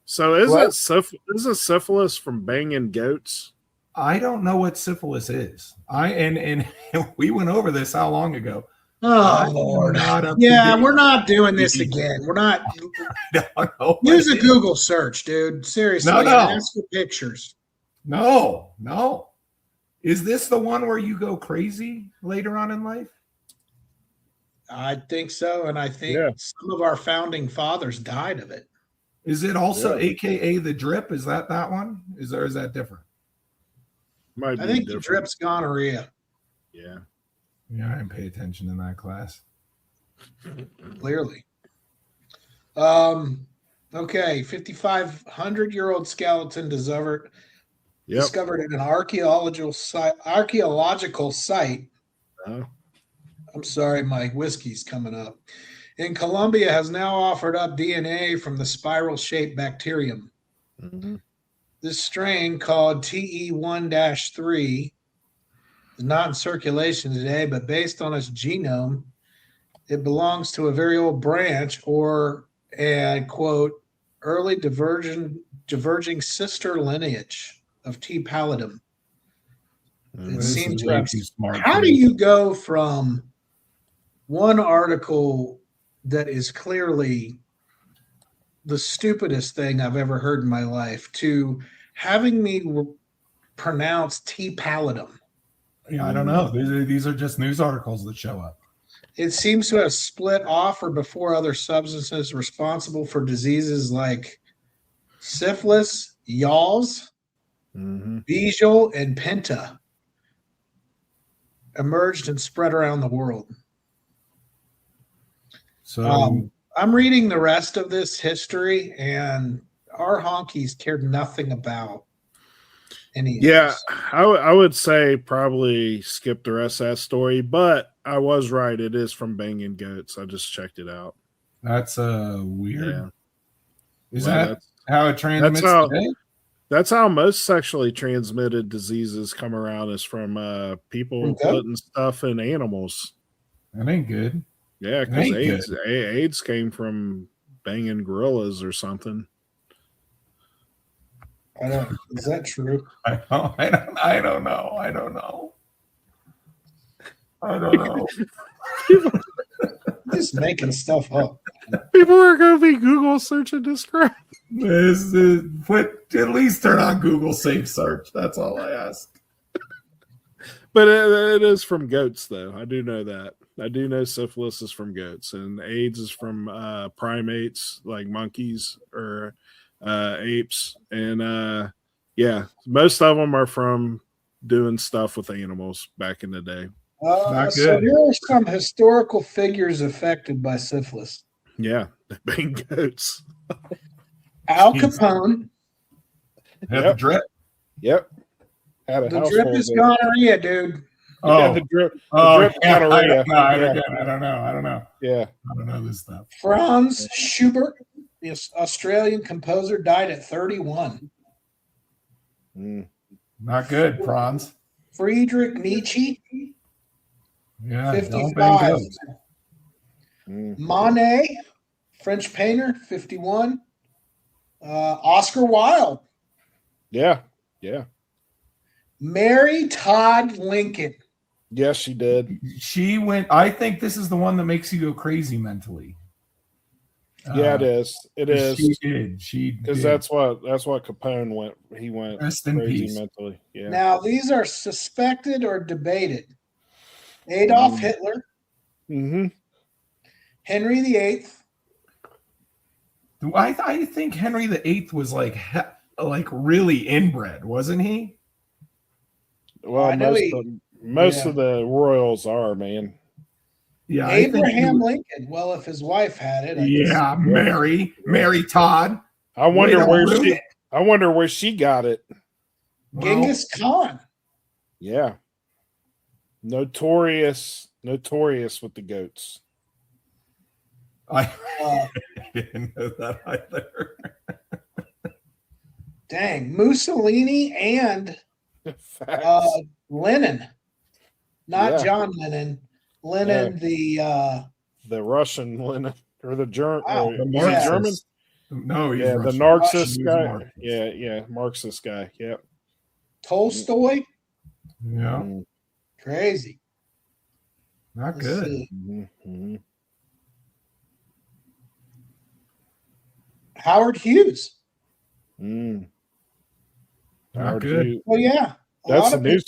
So isn't syphilis from banging goats? I don't know what syphilis is. And we went over this how long ago? Oh, Lord. We're not doing this again. We're not. Use a Google search, dude. Seriously. No. Ask for pictures. No. Is this the one where you go crazy later on in life? I think so. And I think some of our founding fathers died of it. Is it also AKA the drip? Is that one? Is that different? I think the drip's gonorrhea. Yeah. Yeah, I didn't pay attention in that class. Clearly. Okay, 5,500-year-old skeleton discovered Yep. discovered at an archaeological site. Oh. I'm sorry, my whiskey's coming up. In Colombia, has now offered up DNA from the spiral-shaped bacterium. Mhm. This strain, called TE1-3, is not in circulation today, but based on its genome, it belongs to a very old branch, or a quote, early diverging sister lineage of T. pallidum. Mhm. It This seems is to way have. too smart. How for do me. you go from one article that is clearly the stupidest thing I've ever heard in my life to having me pronounce T. pallidum? Yeah, I don't know. These are just news articles that show up. It seems to have split off or before other substances responsible for diseases like syphilis, yaws, Mhm. Beagle, and Penta emerged and spread around the world. So I'm reading the rest of this history, and our honkies cared nothing about any of Yeah, this. I would say probably skip the rest of that story, but I was right. It is from Banging Goats. I just checked it out. that's weird. Yeah. Is Well, that how it transmits how- today? That's how most sexually transmitted diseases come around, is from people From goats? putting stuff in animals. That ain't good. Yeah, It because ain't AIDS came from banging gorillas or something. Is that true? I don't know. I don't know. Just making stuff up. People are going to be Google searching this crap. At least turn on Google Safe Search. That's all I ask. But it is from goats, though. I do know that. I do know syphilis is from goats, and AIDS is from primates like monkeys or apes. And yeah, most of them are from doing stuff with animals back in the day. Not So good. here are some historical figures affected by syphilis. Yeah, they bang goats. Al Jesus. Capone. Have Yep. the drip. Yep. Had a The house drip full is of it. gonorrhea, dude. Yeah, Oh, the drip. yeah. gonorrhea. I Yeah. don't know. Yeah. I don't know this stuff. Franz Schubert, this Australian composer, died at 31. Mm. Not good, Franz. Friedrich Nietzsche, Yeah, don't bang 55. goats. Mm. Monet, French painter, 51. Oscar Wilde. Yeah. Yeah. Mary Todd Lincoln. Yes, she did. She went. I think this is the one that makes you go crazy mentally. Yeah, it is. It is. She did. She Because did. that's what Capone went. He went Rest in crazy peace. mentally. Yeah. Now, these are suspected or debated. Adolf Mm. Hitler, Mm-hmm. Henry VIII, I think Henry VIII was like really inbred, wasn't he? Well, I know most yeah. of the royals are, man. Yeah, I think he Abraham was- Lincoln. Well, if his wife had it, I guess. Yeah, Mary Todd. I wonder Way to where ruin she. it. I wonder where she got it. Well, Genghis Khan. Yeah. Notorious with the goats. I Uh, didn't know that either. dang, Mussolini and Facts. Lenin, not Yeah. John Lennon. Lenin, the The Russian Lenin or the German. Wow. Is The he Yeah. German? Marxist. No, he's Yeah, the Russian. Marxist He's guy. Marxist. Yeah, Marxist guy. Yeah. Tolstoy. Yeah, Mm-hmm. Crazy. not Let's good. see. Mm-hmm. Howard Hughes. Mm. Not Howard good. Hughes. Well, yeah. That's lot a of news.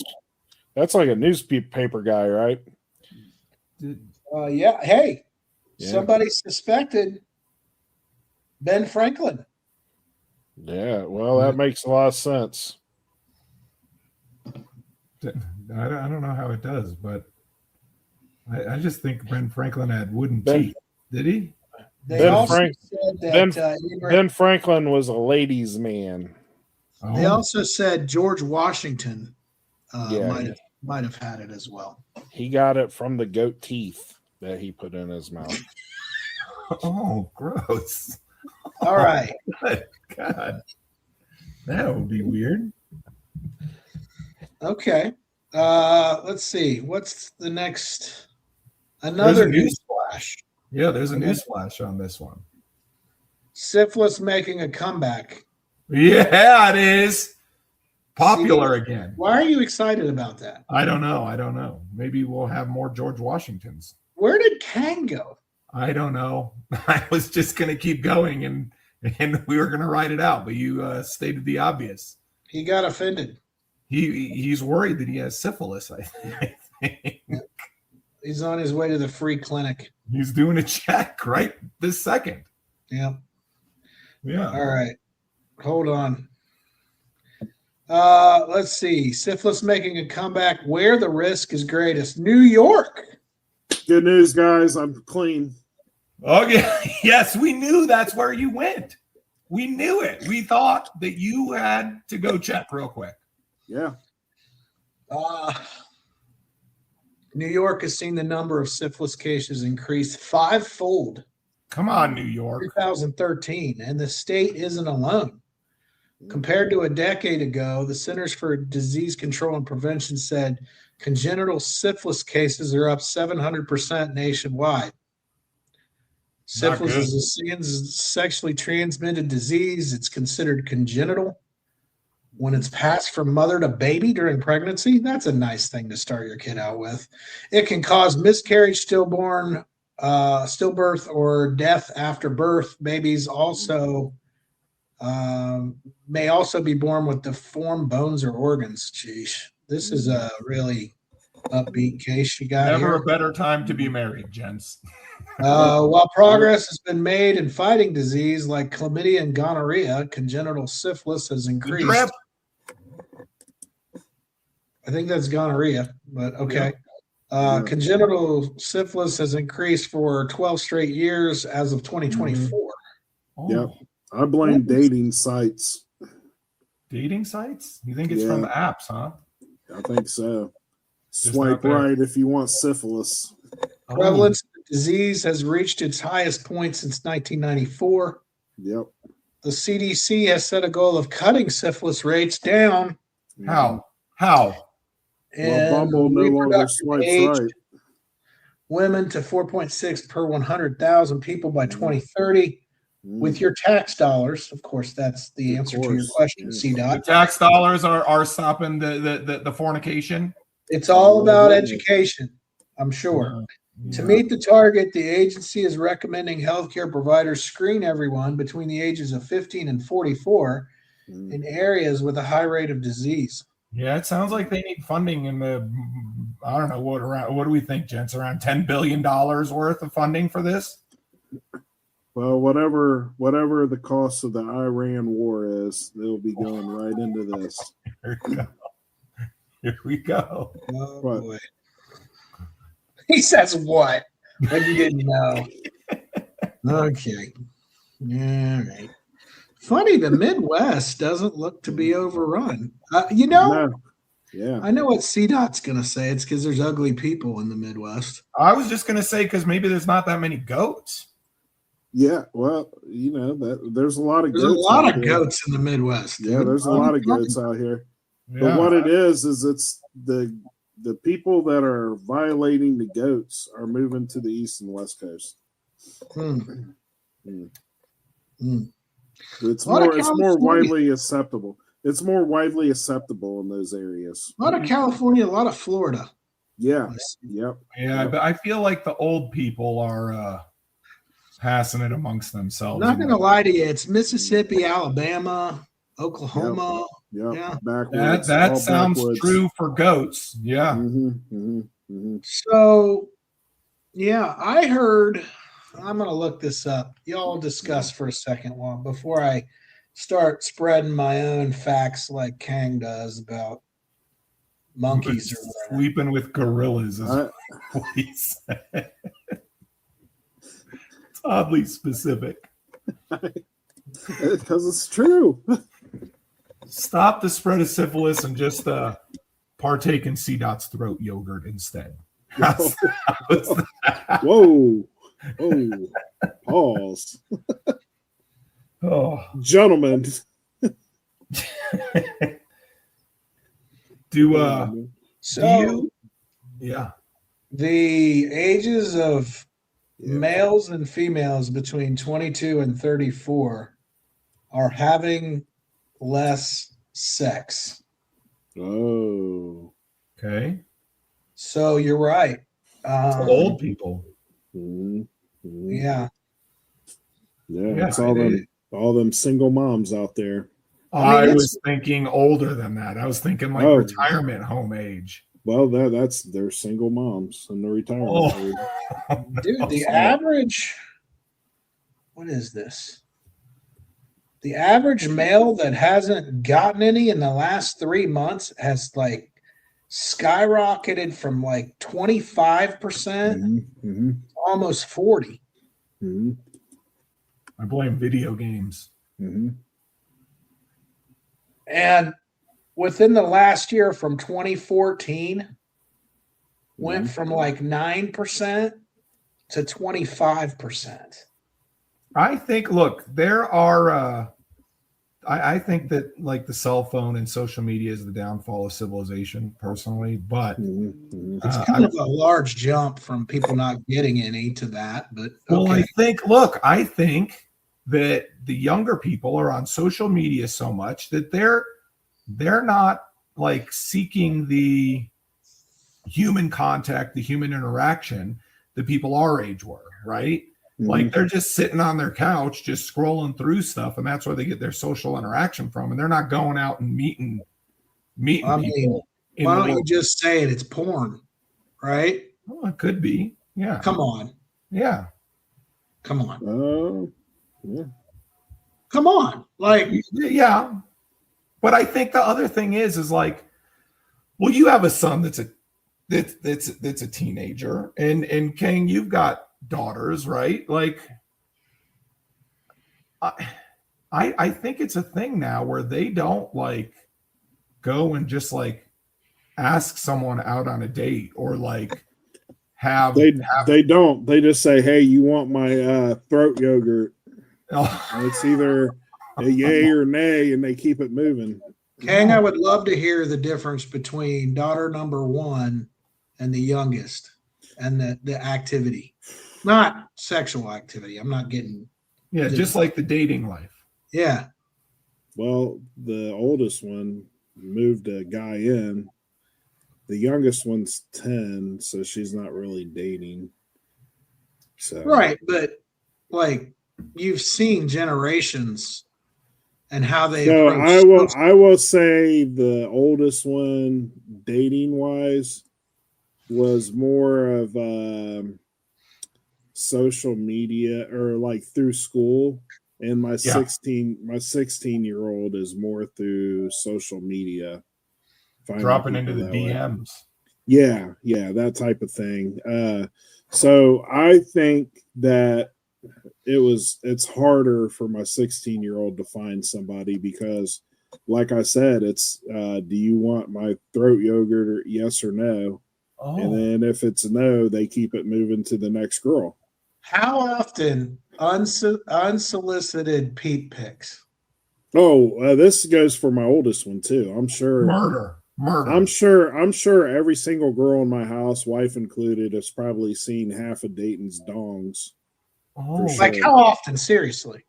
That's like a newspaper guy, right? people- yeah. Hey, Yeah. somebody suspected Ben Franklin. Yeah. Well, that makes a lot of sense. I don't know how it does, but I just think Ben Franklin had wooden Ben- teeth. Did he? They Ben also Frank- said that Ben- Abraham, Ben Franklin was a ladies' man. They Oh, also said George Washington Yeah. might have had it as well. He got it from the goat teeth that he put in his mouth. oh, gross. All right. Good God. That would be weird. Okay. Let's see. What's the next? There's Another a news news flash. Yeah, there's a news flash on this one. syphilis making a comeback. Yeah, it is popular again. Why are you excited about that? I don't know. Maybe we'll have more George Washingtons. Where did Kang go? I don't know. I was just going to keep going and we were going to write it out, but you stated the obvious. He got offended. He's worried that he has syphilis, I think. He's on his way to the free clinic. He's doing a check right this second. Yeah. Yeah. All right. Hold on. Let's see. Syphilis making a comeback where the risk is greatest. New York. Good news, guys. I'm clean. Okay. Yes, we knew that's where you went. We knew it. We thought that you had to go check real quick. Yeah. New York has seen the number of syphilis cases increase fivefold. Come on, New York. 2013, and the state isn't alone. Compared to a decade ago, the Centers for Disease Control and Prevention said congenital syphilis cases are up 700% nationwide. Syphilis is a sexually transmitted disease. It's considered congenital. When it's passed from mother to baby during pregnancy, that's a nice thing to start your kid out with. It can cause miscarriage, stillbirth, or death after birth. Babies also may also be born with deformed bones or organs. Jeez, this is a really upbeat case you got Never here. a better time to be married, gents. While progress has been made in fighting disease like chlamydia and gonorrhea, congenital syphilis has increased. Drip. I think that's gonorrhea, but okay. Yeah. Congenital syphilis has increased for 12 straight years as of 2024. Oh, Yep. I blame dating sites. dating sites? You think it's Yeah. from the apps, huh? I think so. Just Swipe not there. right if you want syphilis. Oh, Prevalence of the disease has reached its highest point since 1994. Yep. The CDC has set a goal of cutting syphilis rates down. How? How? Well, Bumble no longer reproductive swipes age, right. women to 4.6 per 100,000 people by 2030. Mm. With your tax dollars, of course, that's the Of answer to your course, question, yeah. CDOT. The tax dollars are stopping the fornication. It's all about education, I'm sure. To Yeah. meet the target, the agency is recommending healthcare providers screen everyone between the ages of 15 and 44 Mm. in areas with a high rate of disease. Yeah, it sounds like they need funding in the I don't know what do we think, gents? Around $10 billion worth of funding for this? Well, whatever the cost of the Iran war is, they'll be going right into this. Here we go. Here we go. Oh, What? boy. He says what? Like you didn't know. Okay. All right. Funny, the Midwest doesn't look to be overrun. No. Yeah. I know what CDOT's going to say. It's because there's ugly people in the Midwest. I was just gonna say because maybe there's not that many goats. Yeah. Well, you know that there's a lot of There's a goats. lot out of there. goats in the Midwest. Yeah, dude. there's a lot of goats out here. Yeah. But what it is it's the people that are violating the goats are moving to the east and west coast. Hmm. Mm. Hmm. It's A lot of more California. widely acceptable. It's more widely acceptable in those areas. A lot of California, a lot of Florida. Yeah. Yep. Yeah, but I feel like the old people are passing it amongst themselves. I'm not going to lie to you. It's Mississippi, Alabama, Oklahoma. Yep. Yeah. Backwards. That all sounds backwards. true for goats. Yeah. So, yeah, I heard. I'm going to look this up. Y'all discuss for a second while before I start spreading my own facts like Kang does about monkeys or whatever. Sleeping with gorillas is I- what he said. It's oddly specific. Because it's true. Stop the spread of syphilis and just partake in C-Dot's throat yogurt instead. How's that? Whoa. Oh, pause. Oh. Gentlemen. So Yeah. the ages of males and females between 22 and 34 are having less sex. Oh. Okay. So you're right. Old people. Mhm. Mhm. Yeah. Yeah, it's it all them single moms out there. I that's- was thinking older than that. I was thinking like Oh. retirement home age. Well, that's they're single moms in the retirement. Oh. Dude, the average, what is this? The average male that hasn't gotten any in the last 3 months has like skyrocketed from like 25% Mm-hmm. almost 40. Mm-hmm. I blame video games. Mm-hmm. And within the last year from 2014 went from like 9% to 25%. I think, look, there are, I think that like the cell phone and social media is the downfall of civilization personally, but Mm-hmm. It's kind of a large jump from people not getting any to that, but well, okay. I think that the younger people are on social media so much that they're not like seeking the human contact, the human interaction that people our age were, right? Mm-hmm. Like they're just sitting on their couch, just scrolling through stuff, and that's where they get their social interaction from. And they're not going out and meeting I mean, people. why don't you just say it? It's porn, right? Well, it could be. Yeah. Come on. Yeah. Come on. Yeah. Come on. Like, Yeah. But I think the other thing is like, well, you have a son that's a teenager, and King, you've got daughters, right? Like, I think it's a thing now where they don't like go and just like ask someone out on a date or like have they don't. They just say, "Hey, you want my throat yogurt?" And it's either a yay or nay, and they keep it moving. Kang, I would love to hear the difference between daughter number one and the youngest and the activity. Not sexual activity. I'm not getting. Yeah, just like the dating life. Yeah. Well, the oldest one moved a guy in. The youngest one's 10, so she's not really dating. So Right. But like you've seen generations and how they So approach. I will say the oldest one, dating wise, was more of social media or like through school, and my 16-year-old is more through social media, Dropping into the DMs. Yeah, that type of thing. So I think that it's harder for my 16-year-old to find somebody because, like I said, it's do you want my throat yogurt or yes or no? Oh. And then if it's a no, they keep it moving to the next girl. How often unsolicited Pete pics? Oh, this goes for my oldest one too. I'm sure. Murder. I'm sure every single girl in my house, wife included, has probably seen half of Dayton's dongs. Oh. sure. Like how often? Seriously.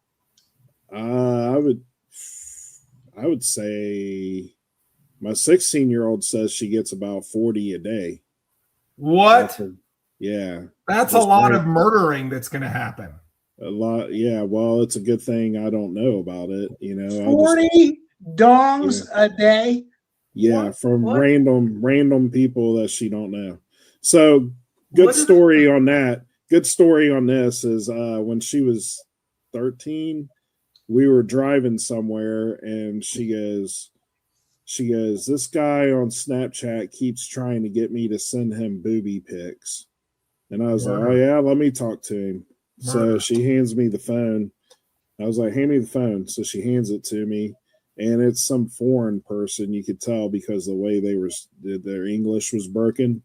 I would say my 16-year-old says she gets about 40 a day. What? Yeah. That's a lot of murdering that's going to happen. A lot. Yeah. Well, it's a good thing I don't know about it. 40 dongs a day. Yeah, What? from What? random people that she don't know. So good What is- story on that. Good story on this is when she was 13, we were driving somewhere and she goes, this guy on Snapchat keeps trying to get me to send him booby pics. And I was like, oh yeah, let me talk to him. So Murder. she hands me the phone. I was like, hand me the phone. So she hands it to me. and it's some foreign person. You could tell because the way their English was broken.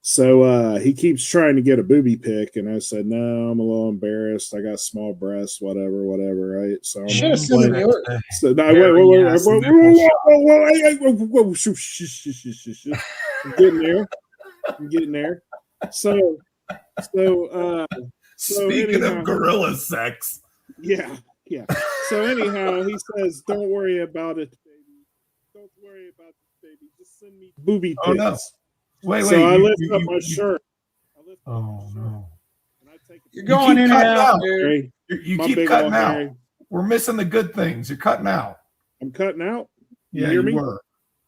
So he keeps trying to get a booby pic, and I said, no, I'm a little embarrassed. I got small breasts, whatever, right? So Should have sent him yours. So no, I'm getting there. So Speaking anyhow, of gorilla sex, yeah. So anyhow, he says, "Don't worry about it, baby. Don't worry about it, baby. Just send me booby pics." Oh, no. Wait. So I lift up my shirt. Oh no! And I take You're going in and out, dude. You keep cutting out. We're missing the good things. You're cutting out. I'm cutting out. You Yeah, hear me? were.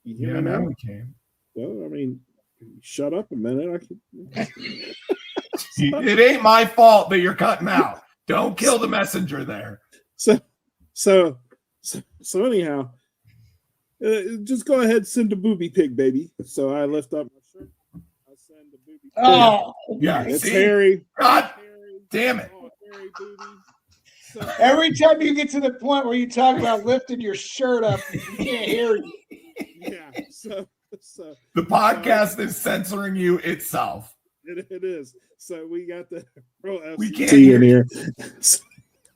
You hear Yeah, me now now? we can. Well, I mean, shut up a minute. It ain't my fault that you're cutting out. Don't kill the messenger there. So anyhow, just go ahead, send a booby pig, baby. So I lift up my shirt. I send the booby pig. Oh, Yeah, It's see? hairy. God Hairy. damn it. Oh, hairy booby. So, every time you get to the point where you talk about lifting your shirt up, you can't hear you. yeah. So The podcast is censoring you itself. it is. So we got the real We FCC can't hear in here.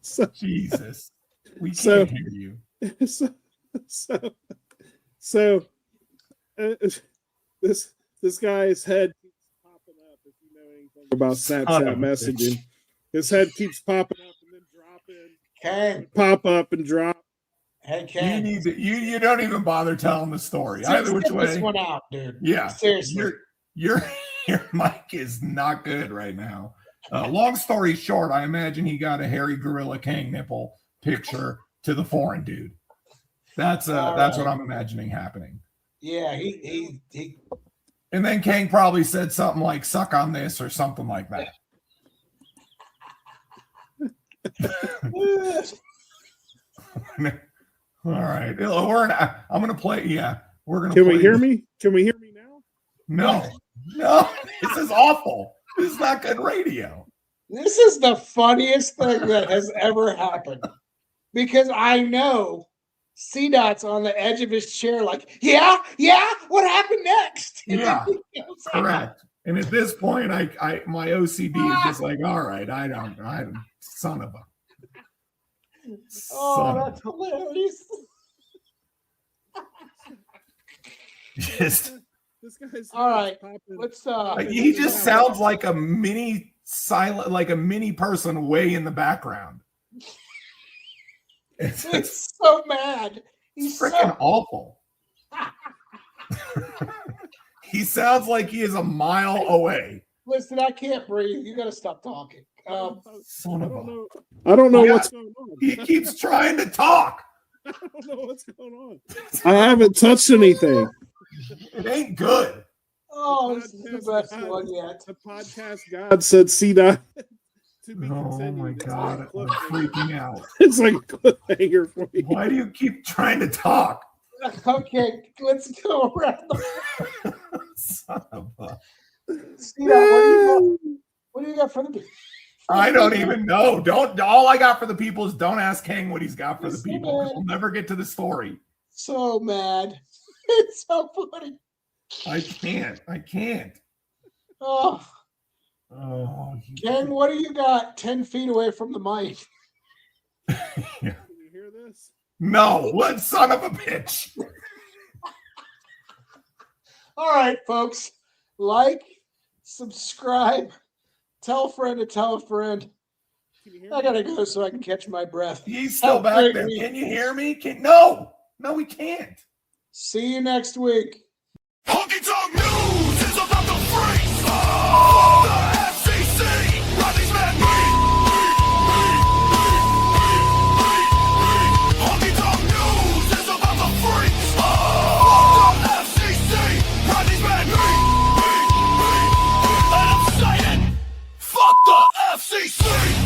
So Jesus. We can't So- hear you. This guy's head keeps popping up. If you know anything about Son of Snapchat a messaging, his head keeps popping up and then dropping, Ken, pop up and drop. hey You Ken, need to, you don't even bother telling the story. Either which sit this way. one out, dude. Yeah. Seriously. Your mic is not good right now. Long story short, I imagine he got a hairy gorilla king nipple picture to the foreign dude. That's what I'm imagining happening. Yeah, he And then Kang probably said something like "suck on this" or something like that. All right, I'm gonna play. Yeah, we're gonna. Can we hear me? Can we hear me now? No, this is awful. This is not good radio. This is the funniest thing that has ever happened because I know C-Dot's on the edge of his chair, like, yeah, what happened next? Yeah, correct. And at this point, I my OCD is just like, all right, I don't, son of a. Oh, that's hilarious. Just, This guy's All right, popping. let's he just sounds like a mini silent, like a mini person way in the background. He's so mad. He's freaking so awful. He sounds like he is a mile away. listen, I can't breathe. You gotta stop talking. Son of a. I don't know Yeah. what's going on. He keeps trying to talk. I don't know what's going on. I haven't touched anything. It ain't good. Oh, this is the best one yet. The podcast God said C-Dot to be Oh continued. my It's god, like a I'm cliffhanger. freaking out. It's like a cliffhanger for you. Why do you keep trying to talk? Okay, let's go around the Son of a. C-Dot, what do you got for the I don't even know. Don't. All I got for the people is don't ask King what he's got for the people. We'll never get to the story. So mad. It's so funny. I can't. Oh, Oh, Ken, what do you got 10 feet away from the mic? Can you hear this? no. What son of a bitch? All right, folks. Like, subscribe, tell a friend to tell a friend. Can you hear I me? gotta go so I can catch my breath. He's still Have a back great there. week. Can you hear me? No, we can't. See you next week. Honky Tonk News is about the freaks. Fuck the FCC. Riley's men. Honky Tonk News is about the freaks. Fuck the FCC. Riley's men. And I'm saying, fuck the FCC.